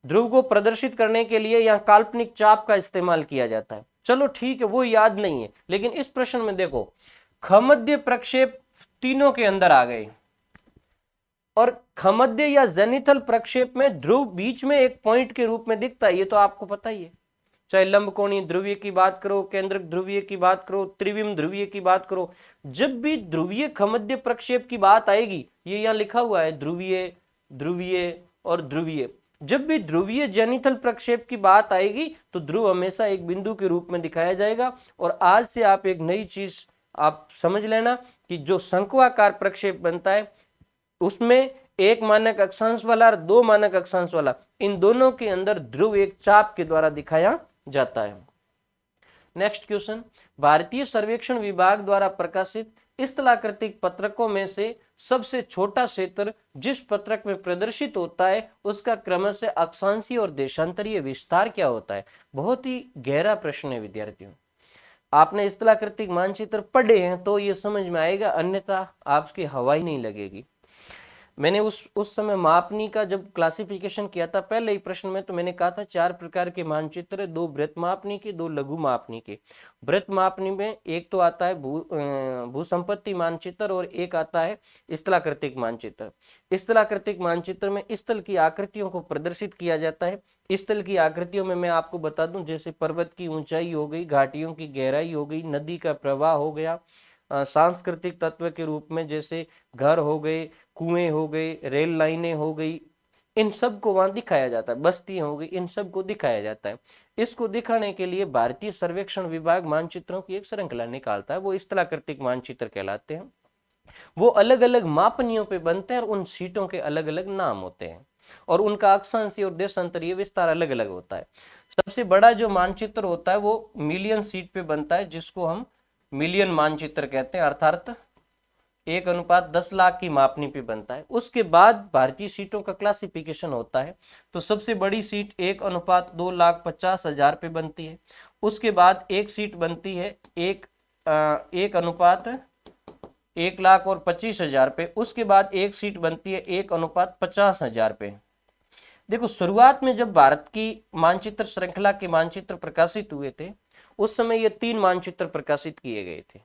ध्रुव को प्रदर्शित करने के लिए यहां काल्पनिक चाप का इस्तेमाल किया जाता है। चलो ठीक है, वो याद नहीं है, लेकिन इस प्रश्न में देखो खमध्य प्रक्षेप तीनों के अंदर आ गए, और खमध्य या जेनिथल प्रक्षेप में ध्रुव बीच में एक पॉइंट के रूप में दिखता है, ये तो आपको पता ही है। चाहे लंबकोणीय ध्रुवीय की बात करो, केंद्रक ध्रुवीय की बात करो, त्रिविम ध्रुवीय की बात करो, जब भी ध्रुवीय खमध्य प्रक्षेप की बात आएगी, ये यहाँ लिखा हुआ है ध्रुवीय, ध्रुवीय और ध्रुवीय, जब भी ध्रुवीय जेनिथल प्रक्षेप की बात आएगी तो ध्रुव हमेशा एक बिंदु के रूप में दिखाया जाएगा। और आज से आप एक नई चीज आप समझ लेना कि जो शंक्वाकार प्रक्षेप बनता है उसमें एक मानक अक्षांश वाला और दो मानक अक्षांश वाला, इन दोनों के अंदर ध्रुव एक चाप के द्वारा दिखाया जाता है। नेक्स्ट क्वेश्चन, भारतीय सर्वेक्षण विभाग द्वारा प्रकाशित स्थलाकृतिक पत्रकों में से सबसे छोटा क्षेत्र जिस पत्रक में प्रदर्शित होता है उसका क्रमशः अक्षांशीय और देशांतरीय विस्तार क्या होता है? बहुत ही गहरा प्रश्न है विद्यार्थियों। आपने स्थलाकृतिक मानचित्र पढ़े हैं तो ये समझ में आएगा, अन्यथा आपकी हवा ही नहीं लगेगी। मैंने उस समय मापनी का जब क्लासिफिकेशन किया था पहले ही प्रश्न में, तो मैंने कहा था 4 प्रकार के मानचित्र, 2 वृत्त मापनी के, 2 लघु मापनी के। वृत्त मापनी में एक तो आता है भूसंपत्ति मानचित्र और एक आता है स्थलाकृतिक मानचित्र। स्थलाकृतिक मानचित्र में स्थल की आकृतियों को प्रदर्शित किया जाता है। स्थल की आकृतियों में मैं आपको बता दूं, जैसे पर्वत की ऊंचाई हो गई, घाटियों की गहराई हो गई, नदी का प्रवाह हो गया, सांस्कृतिक तत्व के रूप में जैसे घर हो गए, कुएं हो गए, रेल लाइनें हो गई, इन सब को वहां दिखाया जाता है, बस्तियां हो गई, इन सब को दिखाया जाता है। इसको दिखाने के लिए भारतीय सर्वेक्षण विभाग मानचित्रों की एक श्रृंखला निकालता है, वो स्थलाकृतिक मानचित्र कहलाते हैं। वो अलग अलग मापनियों पे बनते हैं और उन सीटों के अलग अलग नाम होते हैं और उनका अक्षांशीय और देशांतरीय विस्तार अलग अलग होता है। सबसे बड़ा जो मानचित्र होता है वो मिलियन सीट पे बनता है, जिसको हम मिलियन मानचित्र कहते हैं, अर्थात 1:10 लाख की मापनी पे बनता है। उसके बाद भारतीय सीटों का क्लासिफिकेशन होता है, तो सबसे बड़ी सीट 1:2,50,000 पे बनती है। उसके बाद एक सीट बनती है 1:1,25,000 पे। उसके बाद एक सीट बनती है 1:50,000 पे। देखो शुरुआत में जब भारत की मानचित्र श्रृंखला के मानचित्र प्रकाशित हुए थे उस समय ये 3 मानचित्र प्रकाशित किए गए थे।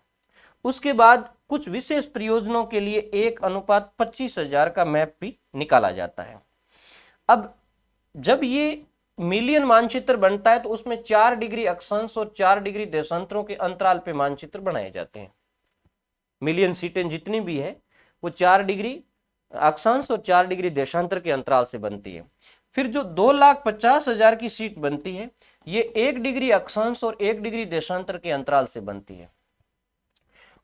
उसके बाद कुछ विशेष प्रयोजनों के लिए 1:25,000 का मैप भी निकाला जाता है। अब जब ये मिलियन मानचित्र बनता है तो उसमें 4 डिग्री अक्षांश और 4 डिग्री देशांतरों के अंतराल पे मानचित्र बनाए जाते हैं। मिलियन सीटें जितनी भी है वो 4 डिग्री अक्षांश और 4 डिग्री देशांतर के अंतराल से बनती है। फिर जो 2,50,000 की सीट बनती है ये 1 डिग्री अक्षांश और 1 डिग्री देशांतर के अंतराल से बनती है।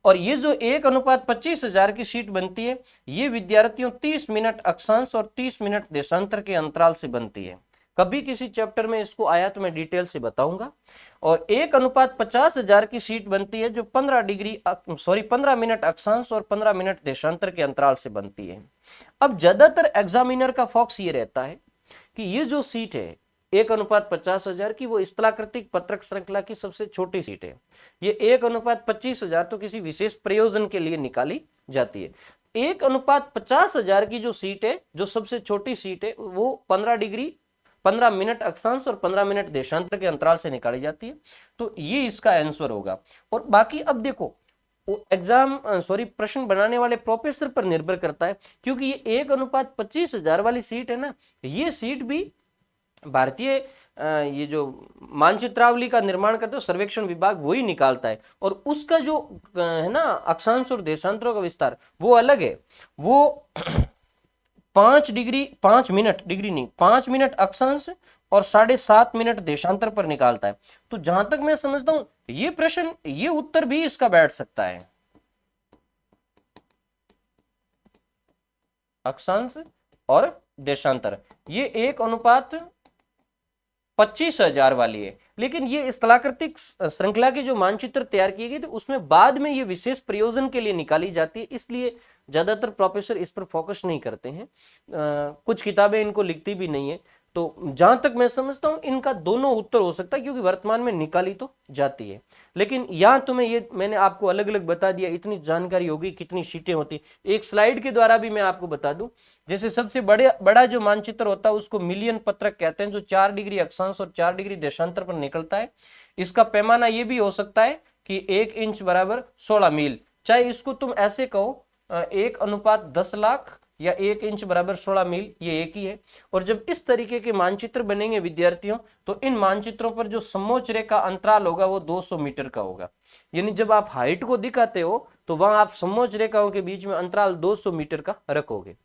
और ये जो 1:25,000 की सीट बनती है ये विद्यार्थियों 30 मिनट अक्षांश और 30 मिनट देशांतर के अंतराल से बनती है। कभी किसी चैप्टर में इसको आया तो मैं डिटेल से बताऊंगा। और 1:50,000 की सीट बनती है जो 15 मिनट अक्षांश और 15 मिनट देशांतर के अंतराल से बनती है। अब ज्यादातर एग्जामिनर का फोकस ये रहता है कि ये जो सीट है 1:50,000 की वो स्थलाकृतिक पत्रक श्रृंखला की सबसे छोटी सीट है। ये 1:25,000 तो किसी विशेष प्रयोजन के लिए निकाली जाती है। 1:50,000 की जो सीट है, जो सबसे छोटी सीट है, वो 15 मिनट अक्षांश और 15 मिनट देशांतर के अंतराल से निकाली जाती है। तो ये इसका आंसर होगा। और बाकी अब देखो प्रश्न बनाने वाले प्रोफेसर पर निर्भर करता है, क्योंकि ये 1:25,000 वाली सीट है ना, ये सीट भी भारतीय ये जो मानचित्रावली का निर्माण करते हैं सर्वेक्षण विभाग वही निकालता है। और उसका जो है ना अक्षांश और देशांतरों का विस्तार वो अलग है। वो 5 मिनट अक्षांश और 7.5 मिनट देशांतर पर निकालता है। तो जहां तक मैं समझता हूं ये प्रश्न, ये उत्तर भी इसका बैठ सकता है, अक्षांश और देशांतर, ये 1:25,000 वाली है। लेकिन ये स्थलाकृतिक श्रृंखला के जो मानचित्र तैयार किए गए थे उसमें बाद में ये विशेष प्रयोजन के लिए निकाली जाती है, इसलिए ज्यादातर प्रोफेसर इस पर फोकस नहीं करते हैं। कुछ किताबें इनको लिखती भी नहीं है। तो जहां तक मैं समझता हूं इनका दोनों उत्तर हो सकता है, क्योंकि वर्तमान में निकाली तो जाती है। लेकिन यहां तुम्हें ये मैंने आपको अलग अलग बता दिया, इतनी जानकारी होगी कितनी सीटें होती। एक स्लाइड के द्वारा भी मैं आपको बता दूं, जैसे सबसे बड़ा जो मानचित्र होता है उसको मिलियन पत्रक कहते हैं, जो 4 डिग्री अक्षांश और 4 डिग्री देशांतर पर निकलता है। इसका पैमाना ये भी हो सकता है कि 1 इंच बराबर 16 मील, चाहे इसको तुम ऐसे कहो 1:10 लाख या 1 इंच बराबर 16 मील, ये एक ही है। और जब इस तरीके के मानचित्र बनेंगे विद्यार्थियों, तो इन मानचित्रों पर जो समोच्च रेखा अंतराल होगा वो 200 मीटर का होगा। यानी जब आप हाइट को दिखाते हो तो वहां आप समोच्च रेखाओं के बीच में अंतराल 200 मीटर का रखोगे।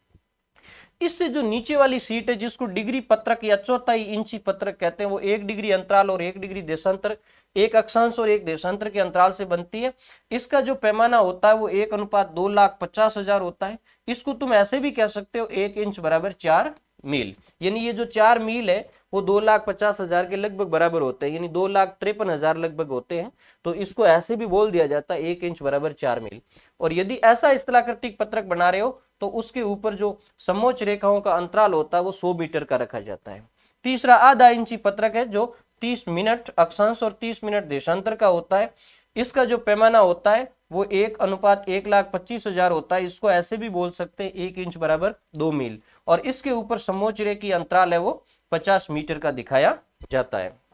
इससे जो नीचे वाली सीट है जिसको डिग्री पत्रक या चौथाई इंची पत्रक कहते हैं, वो 1 डिग्री अंतराल और 1 डिग्री देशांतर, 1 अक्षांश और 1 देशांतर के अंतराल से बनती है। इसका जो पैमाना होता है वो 1:2,50,000 होता है। इसको तुम ऐसे भी कह सकते हो 1 इंच बराबर 4 मील। यानी ये जो 4 मील है वो 2,50,000 के लगभग बराबर होते हैं, यानी 2,53,000 लगभग होते हैं। तो इसको ऐसे भी बोल दिया जाता है 1 इंच बराबर 4 मील। और यदि ऐसा स्थलाकृतिक पत्रक बना रहे हो तो उसके ऊपर जो समोच्च रेखाओं का अंतराल होता है वो 100 मीटर का रखा जाता है। तीसरा आधा इंची पत्रक है जो 30 मिनट अक्षांश और 30 मिनट देशांतर का होता है। इसका जो पैमाना होता है वो 1:1,25,000 होता है। इसको ऐसे भी बोल सकते हैं 1 इंच बराबर 2 मील। और इसके ऊपर समोच्च रेखीय अंतराल है वो 50 मीटर का दिखाया जाता है।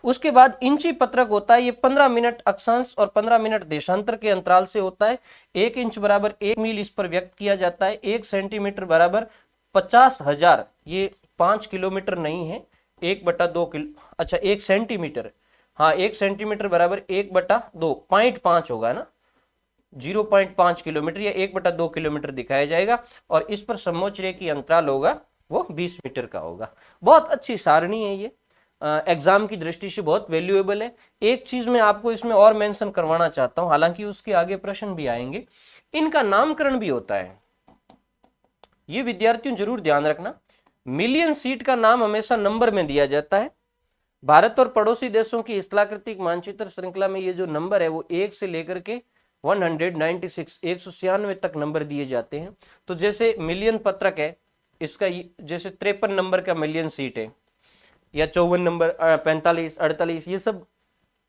उसके बाद इंची पत्रक होता है, ये 15 मिनट अक्षांश और 15 मिनट देशांतर के अंतराल से होता है। 1 इंच बराबर 1 मील इस पर व्यक्त किया जाता है। 1 सेंटीमीटर बराबर 50,000, ये 5 किलोमीटर नहीं है, 1/2 किलो, अच्छा 1 सेंटीमीटर, हाँ 1 सेंटीमीटर बराबर 1/2, 0.5 होगा ना, 0.5 किलोमीटर या 1/2 किलोमीटर दिखाया जाएगा। और इस पर समोच्च रेखीय अंतराल होगा वो 20 मीटर का होगा। बहुत अच्छी सारणी है ये, एग्जाम की दृष्टि से बहुत वैल्यूएबल है। एक चीज मैं आपको इसमें और मेंशन करवाना चाहता हूं, हालांकि उसके आगे प्रश्न भी आएंगे, इनका नामकरण भी होता है। ये विद्यार्थियों जरूर ध्यान रखना, मिलियन सीट का नाम हमेशा नंबर में दिया जाता है। भारत और पड़ोसी देशों की स्थलाकृतिक मानचित्र श्रृंखला में ये जो नंबर है वो 1 से लेकर के 196 तक नंबर दिए जाते हैं। तो जैसे मिलियन पत्रक है, इसका जैसे 53 नंबर का मिलियन सीट है, या 54 नंबर, 45, 48, ये सब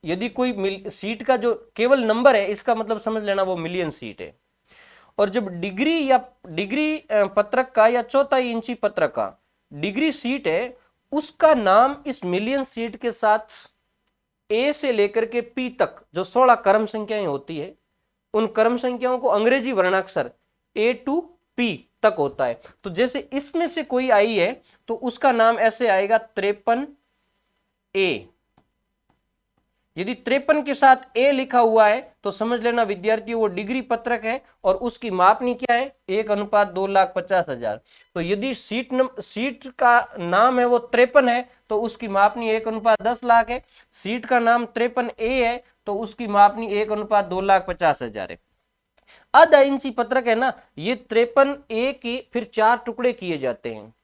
यदि कोई सीट का जो केवल नंबर है इसका मतलब समझ लेना वो मिलियन सीट है। और जब डिग्री पत्रक का या चौथाई इंची पत्रक का डिग्री सीट है, उसका नाम इस मिलियन सीट के साथ ए से लेकर के पी तक जो 16 क्रम संख्याएं होती है, उन क्रम संख्याओं को अंग्रेजी वर्णाक्षर ए टू पी तक होता है। तो जैसे इसमें से कोई आई है तो उसका नाम ऐसे आएगा 53A। यदि 53 के साथ ए लिखा हुआ है तो समझ लेना विद्यार्थियों वो डिग्री पत्रक है और उसकी मापनी क्या है 1:2,50,000। तो यदि सीट का नाम है वो 53 है तो उसकी मापनी 1:10 लाख है। सीट का नाम 53A है तो उसकी मापनी 1:2,50,000 है। आधा इंची पत्रक है ना, ये 53A के फिर 4 टुकड़े किए जाते हैं,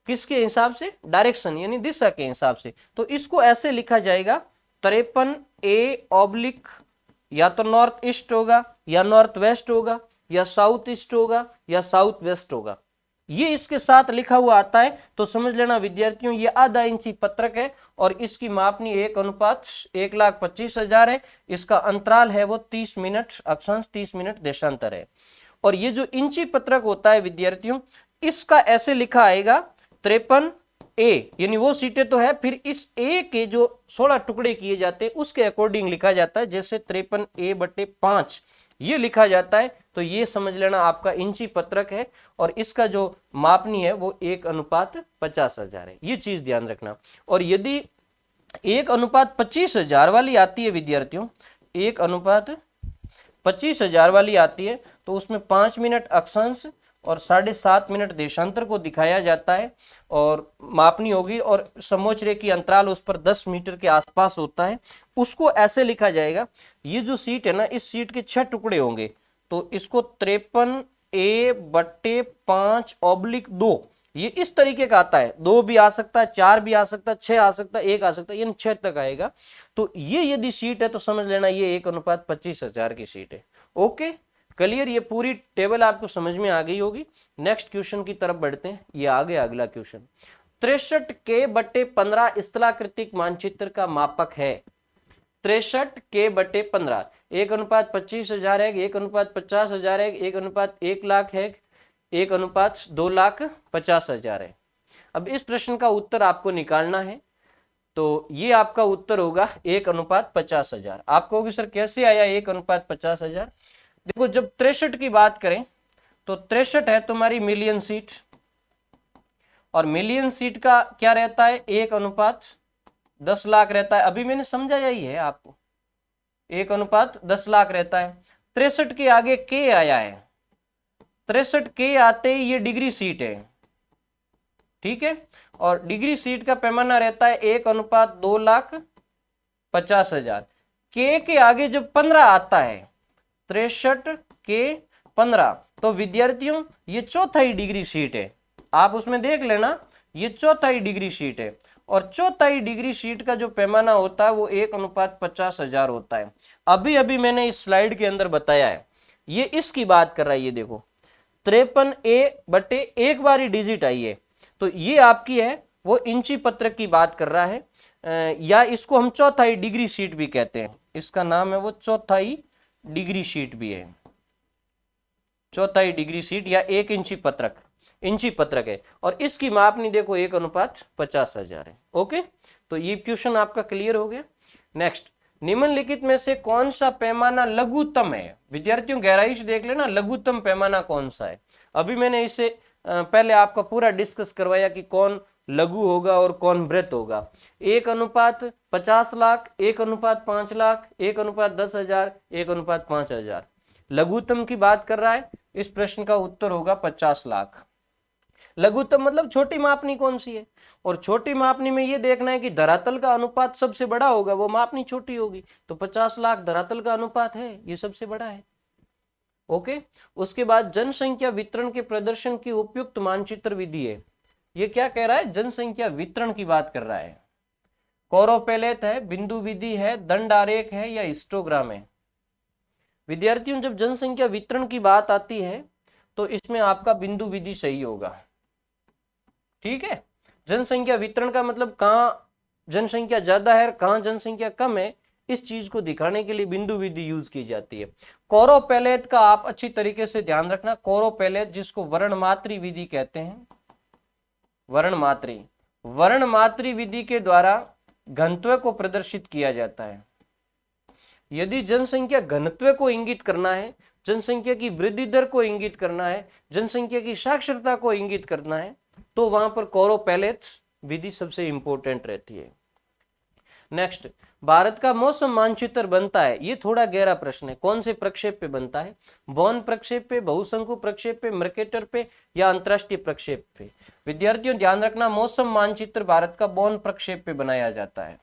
किसके हिसाब से, डायरेक्शन यानी दिशा के हिसाब से। तो इसको ऐसे लिखा जाएगा 53A/ या तो नॉर्थ ईस्ट होगा या नॉर्थ वेस्ट होगा या साउथ ईस्ट होगा या साउथ वेस्ट होगा, ये इसके साथ लिखा हुआ आता है। तो समझ लेना विद्यार्थियों ये आधा इंची पत्रक है और इसकी मापनी 1:1,25,000 है। इसका अंतराल है वो 30 मिनट अक्षांश 30 मिनट देशांतर है। और ये जो इंची पत्रक होता है विद्यार्थियों, इसका ऐसे लिखा आएगा 53A, यानी वो सीटें तो है, फिर इस ए के जो 16 टुकड़े किए जाते हैं उसके अकॉर्डिंग लिखा जाता है, जैसे 53A/5 ये लिखा जाता है। तो ये समझ लेना आपका इंची पत्रक है और इसका जो मापनी है वो 1:50,000 है, ये चीज ध्यान रखना। और यदि 1:25,000 वाली आती है विद्यार्थियों, 1:25,000 वाली आती है तो उसमें 5 मिनट अक्षांश और 7.5 मिनट देशांतर को दिखाया जाता है और मापनी होगी और समोच्च रेखीय अंतराल उस पर 10 मीटर के आसपास होता है। उसको ऐसे लिखा जाएगा, ये जो सीट है ना, इस सीट के 6 टुकड़े होंगे तो इसको 53 3a/5/2, ये इस तरीके का आता है। 2 भी आ सकता है, 4 भी आ सकता है, 6 आ सकता है, 1 आ सकता है, यानी 6 तक आएगा। तो ये यदि सीट है तो समझ लेना ये 1:25,000 की सीट है। ओके, क्लियर, ये पूरी टेबल आपको समझ में आ गई होगी। नेक्स्ट क्वेश्चन की तरफ बढ़ते हैं। ये आ गया अगला क्वेश्चन। 63K/15 स्थलाकृतिक मानचित्र का मापक है। 63K/15, 1:25,000 है, 1:50,000 है, 1:1,00,000 है, 1:2,50,000 है। अब इस प्रश्न का उत्तर आपको निकालना है, तो ये आपका उत्तर होगा 1:50,000। आप कहोगे सर कैसे आया 1:50,000? देखो, जब 63 की बात करें तो 63 है तुम्हारी मिलियन सीट, और मिलियन सीट का क्या रहता है, 1:10,00,000 रहता है। अभी मैंने समझाया ही है आपको, 1:10,00,000 रहता है। 63 के आगे के आया है, 63 के आते ही ये डिग्री सीट है, ठीक है, और डिग्री सीट का पैमाना रहता है 1:2,50,000। के आगे जब 15 आता है, 63 के 15, तो विद्यार्थियों ये चौथाई डिग्री सीट है। आप उसमें देख लेना, ये चौथाई डिग्री सीट है, और चौथाई डिग्री सीट का जो पैमाना होता है वो 1:50,000 होता है। अभी अभी मैंने इस स्लाइड के अंदर बताया है, ये इसकी बात कर रहा है। ये देखो 53a/ एक बारी डिजिट आई है, तो ये आपकी है वो इंची पत्रक की बात कर रहा है, या इसको हम चौथाई डिग्री सीट भी कहते हैं। इसका नाम है वो चौथाई डिग्री सीट भी है, चौथाई डिग्री सीट या 1 इंची पत्रक, इंची पत्रक है, और इसकी मापनी देखो 1:50,000 है। ओके, तो ये क्वेश्चन आपका क्लियर हो गया। नेक्स्ट, निम्नलिखित में से कौन सा पैमाना लघुत्तम है? विद्यार्थियों गहराई से देख लेना, लघुत्तम पैमाना कौन सा है। अभी मैंने इसे पहले आपका पूरा डिस्कस करवाया कि कौन लघु होगा और कौन बृहत होगा। 1:50,00,000, 1:5,00,000, 1:10,000, 1:5,000। लघुत्तम की बात कर रहा है, इस प्रश्न का उत्तर होगा 50 लाख। लघुत्तम मतलब छोटी मापनी कौन सी है, और छोटी मापनी में ये देखना है कि धरातल का अनुपात सबसे बड़ा होगा, वो मापनी छोटी होगी। तो 50 लाख धरातल का अनुपात है, ये सबसे बड़ा है। ओके, उसके बाद जनसंख्या वितरण के प्रदर्शन की उपयुक्त मानचित्र विधि है। ये क्या कह रहा है, जनसंख्या वितरण की बात कर रहा है। कोरोपेलेट है, बिंदु विधि है, दंड आरेख है, या हिस्टोग्राम है। विद्यार्थियों जब जनसंख्या वितरण की बात आती है तो इसमें आपका बिंदु विधि सही होगा, ठीक है। जनसंख्या वितरण का मतलब कहां जनसंख्या ज्यादा है, कहां जनसंख्या कम है, इस चीज को दिखाने के लिए बिंदु विधि यूज की जाती है। कोरोपेलेट का आप अच्छी तरीके से ध्यान रखना, कोरोपेलेट जिसको वर्णमात्री विधि कहते हैं, वर्णमात्री विधि के द्वारा घनत्व को प्रदर्शित किया जाता है। यदि जनसंख्या घनत्व को इंगित करना है, जनसंख्या की वृद्धि दर को इंगित करना है, जनसंख्या की साक्षरता को इंगित करना है, तो वहां पर कोरोपेलेट विधि सबसे इंपॉर्टेंट रहती है। नेक्स्ट, भारत का मौसम मानचित्र बनता है, ये थोड़ा गहरा प्रश्न है। कौन से प्रक्षेप पे बनता है? बॉर्न प्रक्षेप पे, बहुशंकु प्रक्षेप पे, मर्केटर पे, या अंतरराष्ट्रीय प्रक्षेप पे? विद्यार्थियों ध्यान रखना, मौसम मानचित्र भारत का बॉर्न प्रक्षेप पे बनाया जाता है।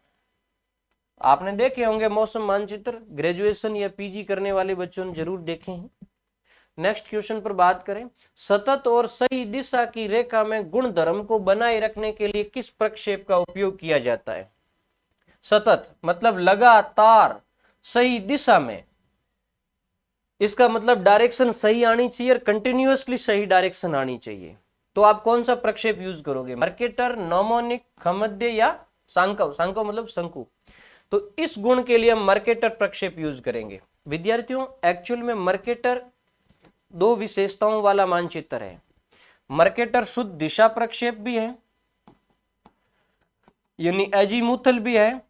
आपने देखे होंगे मौसम मानचित्र, ग्रेजुएशन या पीजी करने वाले बच्चों ने जरूर देखे हैं। नेक्स्ट क्वेश्चन पर बात करें, सतत और सही दिशा की रेखा में गुणधर्म को बनाए रखने के लिए किस प्रक्षेप का उपयोग किया जाता है? सतत मतलब लगातार, सही दिशा में, इसका मतलब डायरेक्शन सही आनी चाहिए और कंटिन्यूअसली सही डायरेक्शन आनी चाहिए। तो आप कौन सा प्रक्षेप यूज करोगे? मर्केटर, नोमोनिक, खमध्य, या सांकव? सांकव मतलब शंकु। तो इस गुण के लिए हम मर्केटर प्रक्षेप यूज करेंगे। विद्यार्थियों एक्चुअल में मर्केटर दो विशेषताओं वाला मानचित्र है। मर्केटर शुद्ध दिशा प्रक्षेप भी है, यानी एजीमुथल भी है,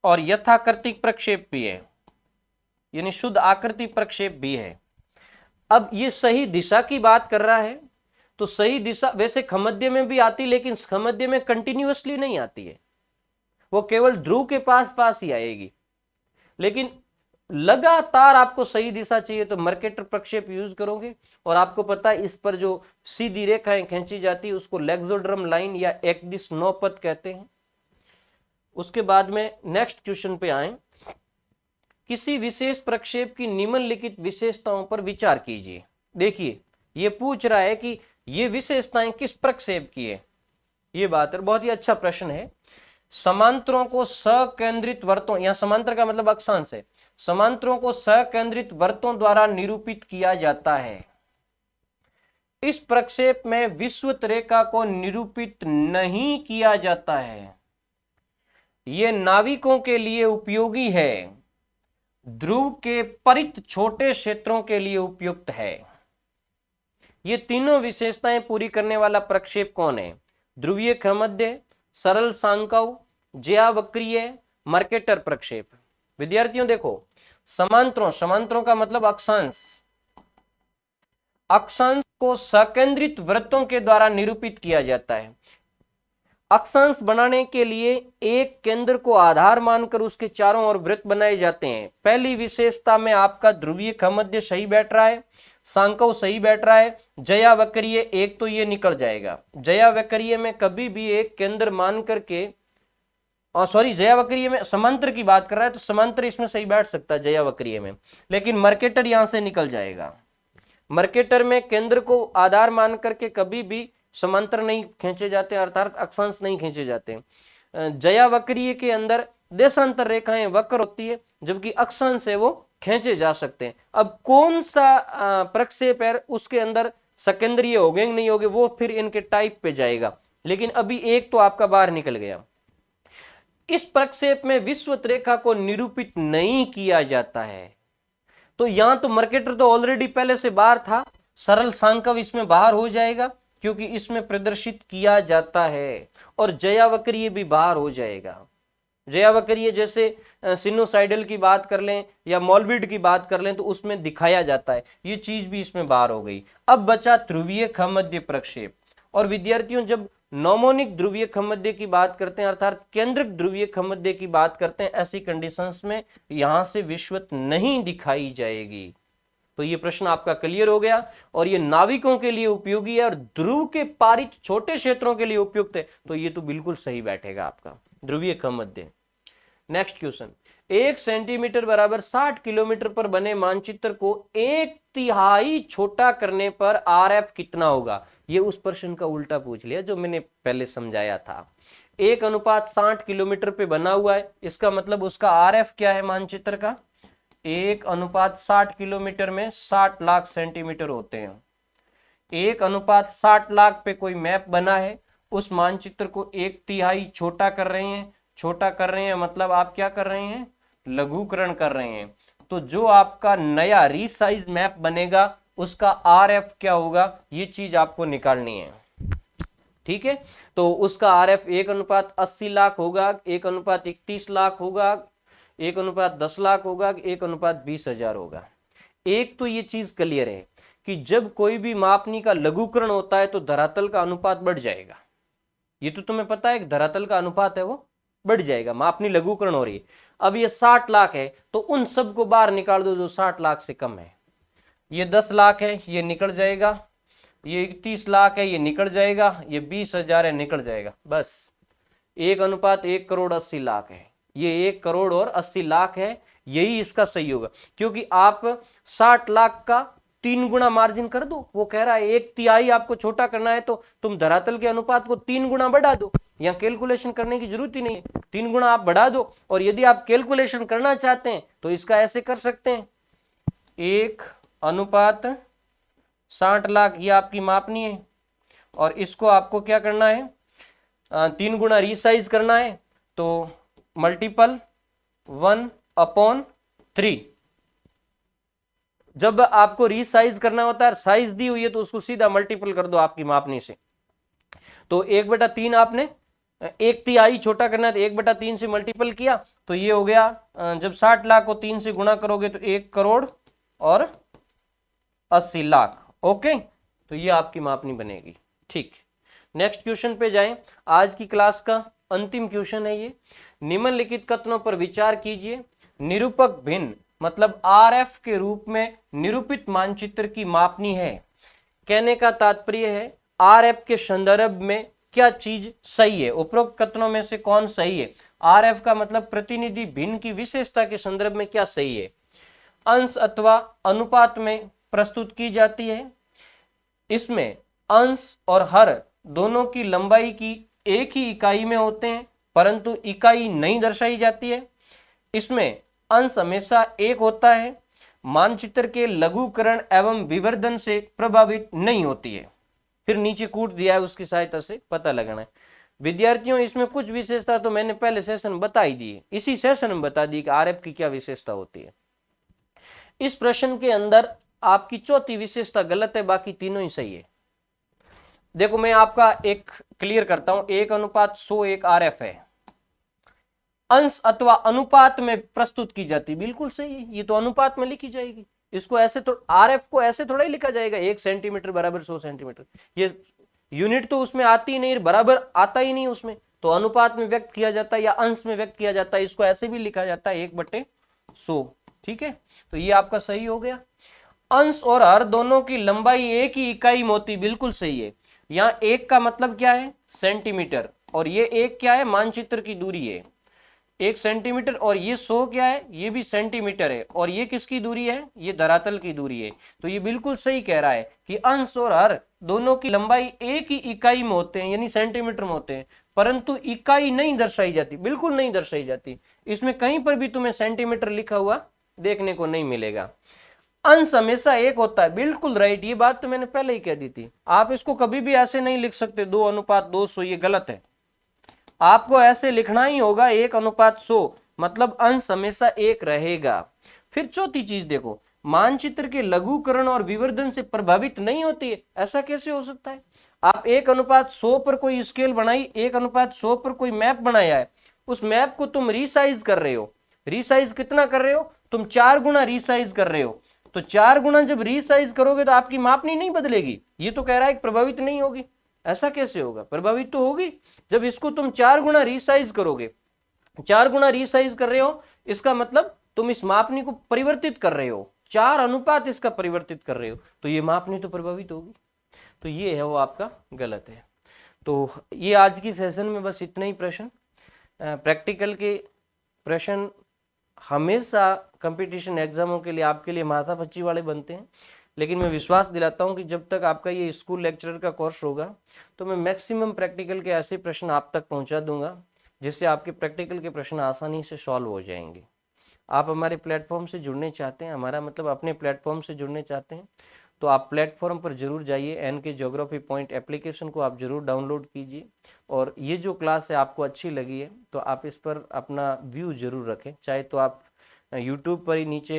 और यथाकृतिक प्रक्षेप भी है, यानी शुद्ध आकृति प्रक्षेप भी है। अब ये सही दिशा की बात कर रहा है, तो सही दिशा वैसे खमध्य में भी आती, लेकिन खमध्य में कंटिन्यूअसली नहीं आती है, वो केवल ध्रुव के पास पास ही आएगी। लेकिन लगातार आपको सही दिशा चाहिए तो मर्केटर प्रक्षेप यूज करोगे। और आपको पता है इस पर जो सीधी रेखाएं खींची जाती है उसको लेक्सोड्रम लाइन या एक्डिस नौपथ कहते हैं। उसके बाद में नेक्स्ट क्वेश्चन पे आए, किसी विशेष प्रक्षेप की निम्नलिखित विशेषताओं पर विचार कीजिए। देखिए ये पूछ रहा है कि ये विशेषताएं किस प्रक्षेप की है, ये बात है। बहुत ही अच्छा प्रश्न है। समांतरों को सकेंद्रित वृत्तों, यहां समांतर का मतलब अक्षांश है, समांतरों को सकेंद्रित वृत्तों द्वारा निरूपित किया जाता है। इस प्रक्षेप में विषुवत रेखा को निरूपित नहीं किया जाता है। यह नाविकों के लिए उपयोगी है, ध्रुव के परित छोटे क्षेत्रों के लिए उपयुक्त है। ये तीनों विशेषताएं पूरी करने वाला प्रक्षेप कौन है? ध्रुवीय खमध्य, सरल सांकव, ज्यावक्रीय, मर्केटर प्रक्षेप। विद्यार्थियों देखो, समांतरों, समांतरों का मतलब अक्षांश, अक्षांश को सकेंद्रित वृत्तों के द्वारा निरूपित किया जाता है। अक्षांश बनाने के लिए एक केंद्र को आधार मानकर उसके चारों ओर वृत्त बनाए जाते हैं। पहली विशेषता में आपका ध्रुवीय खमध्य सही बैठ रहा है, सांकव सही बैठ रहा है, ज्यावक्रीय एक तो ये निकल जाएगा। ज्यावक्रीय में कभी भी एक केंद्र मान करके, सॉरी ज्यावक्रीय में समांतर की बात कर रहा है तो समांतर इसमें सही बैठ सकता है ज्यावक्रीय में, लेकिन मर्केटर यहां से निकल जाएगा। मर्केटर में केंद्र को आधार मान करके कभी भी समांतर नहीं खींचे जाते, अर्थात अक्षांश नहीं खींचे जाते। ज्यावक्रीय के अंदर देशांतर रेखाएं वक्र होती है, जबकि अक्षांश है वो खींचे जा सकते हैं। अब कौन सा प्रक्षेप है उसके अंदर सकेंद्रीय हो गए नहीं होगे, वो फिर इनके टाइप पे जाएगा, लेकिन अभी एक तो आपका बाहर निकल गया। इस प्रक्षेप में विषुवत रेखा को निरूपित नहीं किया जाता है। तो यहां तो मर्केटर तो ऑलरेडी पहले से बाहर था, सरल सांकव इसमें बाहर हो जाएगा क्योंकि इसमें प्रदर्शित किया जाता है, और ज्यावक्रीय भी बाहर हो जाएगा। ज्यावक्रीय जैसे सिनुसाइडल की बात कर लें या मॉलविड की बात कर लें तो उसमें दिखाया जाता है, ये चीज भी इसमें बाहर हो गई। अब बचा ध्रुवीय खमध्य प्रक्षेप। और विद्यार्थियों जब नॉमोनिक ध्रुवीय खमध्य की बात करते हैं, अर्थात केंद्रिक ध्रुवीय खमध्य की बात करते हैं, ऐसी कंडीशंस में यहां से विषुवत नहीं दिखाई जाएगी। तो ये प्रश्न आपका क्लियर हो गया, और ये नाविकों के लिए उपयोगी है और ध्रुव के पारित छोटे क्षेत्रों के लिए उपयुक्त है, तो ये तो बिल्कुल सही बैठेगा आपका ध्रुवीय खमध्य। नेक्स्ट क्वेश्चन, 1 सेंटीमीटर बराबर 60 किलोमीटर पर बने मानचित्र को 1/3 छोटा करने पर RF कितना होगा? ये उस प्रश्न का उल्टा पूछ लिया जो मैंने पहले समझाया था। 1:60 किलोमीटर पे बना हुआ है, इसका मतलब उसका RF क्या है मानचित्र का? 1:60 किलोमीटर में 60 लाख सेंटीमीटर होते हैं। 1:60 लाख पे कोई मैप बना है, उस मानचित्र को 1/3 छोटा कर रहे हैं। छोटा कर रहे हैं मतलब आप क्या कर रहे हैं? लघुकरण कर रहे हैं। तो जो आपका नया रीसाइज मैप बनेगा उसका RF क्या होगा, ये चीज आपको निकालनी है। ठीक है, तो उसका RF 1:80 लाख होगा, 1:31 लाख होगा, 1:10 लाख होगा, 1:20,000 होगा। एक तो ये चीज क्लियर है कि जब कोई भी मापनी का लघुकरण होता है तो धरातल का अनुपात बढ़ जाएगा। ये तो तुम्हें पता है, धरातल का अनुपात है वो बढ़ जाएगा, मापनी लघुकरण हो रही है। अब ये 60 लाख है तो उन सबको बाहर निकाल दो जो 60 लाख से कम है। ये 10 लाख है, ये निकल जाएगा। ये 31 लाख है, ये निकल जाएगा। ये 20,000 है, निकल जाएगा। बस 1:1,80 लाख है। ये 1 करोड़ और 80 लाख है, यही इसका सही होगा। क्योंकि आप 60 लाख का 3 गुना मार्जिन कर दो। वो कह रहा है 1/3 आपको छोटा करना है तो तुम धरातल के अनुपात को 3 गुना बढ़ा दो। यहाँ कैलकुलेशन करने की जरूरत ही नहीं है, 3 गुना आप बढ़ा दो। और यदि आप कैलकुलेशन करना चाहते हैं तो इसका ऐसे कर सकते हैं, 1:60 लाख ये आपकी मापनी है, और इसको आपको क्या करना है? 3 गुना रीसाइज करना है, तो मल्टीपल 1/3। जब आपको रीसाइज करना होता है, साइज दी हुई है तो उसको सीधा मल्टीपल कर दो आपकी मापनी से। तो 1/3 आपने 1/3 छोटा करना है तो 1/3 से मल्टीपल किया तो ये हो गया। जब 60 लाख को 3 से गुणा करोगे तो 1 करोड़ और 80 लाख। ओके, तो ये आपकी मापनी बनेगी। ठीक, नेक्स्ट क्वेश्चन पे जाएं। आज की क्लास का अंतिम क्वेश्चन है ये। निम्नलिखित कथनों पर विचार कीजिए। निरूपक भिन्न मतलब RF के रूप में निरूपित मानचित्र की मापनी है। कहने का तात्पर्य है RF के संदर्भ में क्या चीज सही है? उपरोक्त कथनों में से कौन सही है? RF का मतलब प्रतिनिधि भिन्न की विशेषता के संदर्भ में क्या सही है? अंश अथवा अनुपात में प्रस्तुत की जाती है, इसमें अंश और हर दोनों की लंबाई की एक ही इकाई में होते हैं, परंतु इकाई नहीं दर्शाई जाती है। इसमें अंश हमेशा एक होता है, मानचित्र के लघुकरण एवं विवर्धन से प्रभावित नहीं होती है। फिर नीचे कूट दिया है, उसकी सहायता से पता लगाना है। विद्यार्थियों, इसमें कुछ विशेषता तो मैंने पहले सेशन बता ही दी है, इसी सेशन में बता दी कि आरएफ की क्या विशेषता होती है। इस प्रश्न के अंदर आपकी चौथी विशेषता गलत है, बाकी तीनों ही सही है। देखो मैं आपका एक क्लियर करता हूं, 1:100 एक आरएफ है, अंश अथवा अनुपात में प्रस्तुत की जाती, बिल्कुल सही है, ये तो अनुपात में लिखी जाएगी। इसको ऐसे तो आरएफ को ऐसे थोड़ा ही लिखा जाएगा 1 सेंटीमीटर बराबर 100 सेंटीमीटर, ये यूनिट तो उसमें आती ही नहीं, बराबर आता ही नहीं उसमें, तो अनुपात में व्यक्त किया जाता है या अंश में व्यक्त किया जाता है। इसको ऐसे भी लिखा जाता है 1/100। ठीक है, तो ये आपका सही हो गया। अंश और हर दोनों की लंबाई एक ही इकाई में होती, बिल्कुल सही है। यहाँ एक का मतलब क्या है, सेंटीमीटर, और ये एक क्या है, मानचित्र की दूरी है 1 सेंटीमीटर, और ये 100 क्या है, ये भी सेंटीमीटर है, और ये किसकी दूरी है, ये धरातल की दूरी है। तो ये बिल्कुल सही कह रहा है कि अंश और हर दोनों की लंबाई एक ही इकाई में होते हैं, यानी सेंटीमीटर में होते हैं, परंतु इकाई नहीं दर्शाई जाती, बिल्कुल नहीं दर्शाई जाती। इसमें कहीं पर भी तुम्हें सेंटीमीटर लिखा हुआ देखने को नहीं मिलेगा। अंश हमेशा एक होता है, बिल्कुल राइट, ये बात तो मैंने पहले ही कह दी थी। आप इसको कभी भी ऐसे नहीं लिख सकते 2:200, ये गलत है। आपको ऐसे लिखना ही होगा 1:100, मतलब अंश हमेशा एक रहेगा। फिर चौथी चीज देखो, मानचित्र के लघुकरण और विवर्धन से प्रभावित नहीं होती है, ऐसा कैसे हो सकता है। आप 1:100 पर कोई स्केल बनाई, 1:100 पर कोई मैप बनाया है, उस मैप को तुम रीसाइज कर रहे हो, रीसाइज कितना कर रहे हो तुम, 4 गुना रीसाइज कर रहे हो। तो 4 गुना जब रीसाइज करोगे तो आपकी मापनी नहीं बदलेगी, ये तो कह रहा है कि प्रभावित नहीं होगी, ऐसा कैसे होगा, प्रभावित तो होगी। जब इसको तुम 4 गुना रीसाइज करोगे, 4 गुना रीसाइज कर रहे हो, इसका मतलब तुम इस मापनी को परिवर्तित कर रहे हो, 4 अनुपात इसका परिवर्तित कर रहे हो, तो ये मापनी तो प्रभावित होगी। तो ये है वो आपका गलत है। तो ये आज की सेशन में बस इतना ही प्रश्न। प्रैक्टिकल के प्रश्न हमेशा कंपटीशन एग्जामों के लिए आपके लिए माथापच्ची वाले बनते हैं, लेकिन मैं विश्वास दिलाता हूं कि जब तक आपका ये स्कूल लेक्चरर का कोर्स होगा तो मैं मैक्सिमम प्रैक्टिकल के ऐसे प्रश्न आप तक पहुंचा दूंगा जिससे आपके प्रैक्टिकल के प्रश्न आसानी से सॉल्व हो जाएंगे। आप हमारे प्लेटफॉर्म से जुड़ने चाहते हैं, हमारा मतलब अपने प्लेटफॉर्म से जुड़ने चाहते हैं, तो आप प्लेटफॉर्म पर जरूर जाइए, एनके ज्योग्राफी पॉइंट एप्लीकेशन को आप जरूर डाउनलोड कीजिए, और ये जो क्लास है आपको अच्छी लगी है तो आप इस पर अपना व्यू जरूर रखें, चाहे तो आप यूट्यूब पर ही नीचे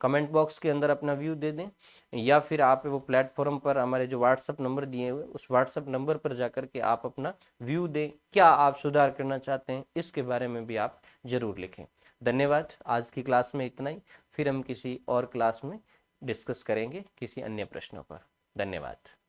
कमेंट बॉक्स के अंदर अपना व्यू दे दें, या फिर आप वो प्लेटफॉर्म पर हमारे जो व्हाट्सअप नंबर दिए हुए उस व्हाट्सअप नंबर पर जाकर के आप अपना व्यू दें, क्या आप सुधार करना चाहते हैं इसके बारे में भी आप जरूर लिखें। धन्यवाद, आज की क्लास में इतना ही, फिर हम किसी और क्लास में डिस्कस करेंगे किसी अन्य प्रश्नों पर। धन्यवाद।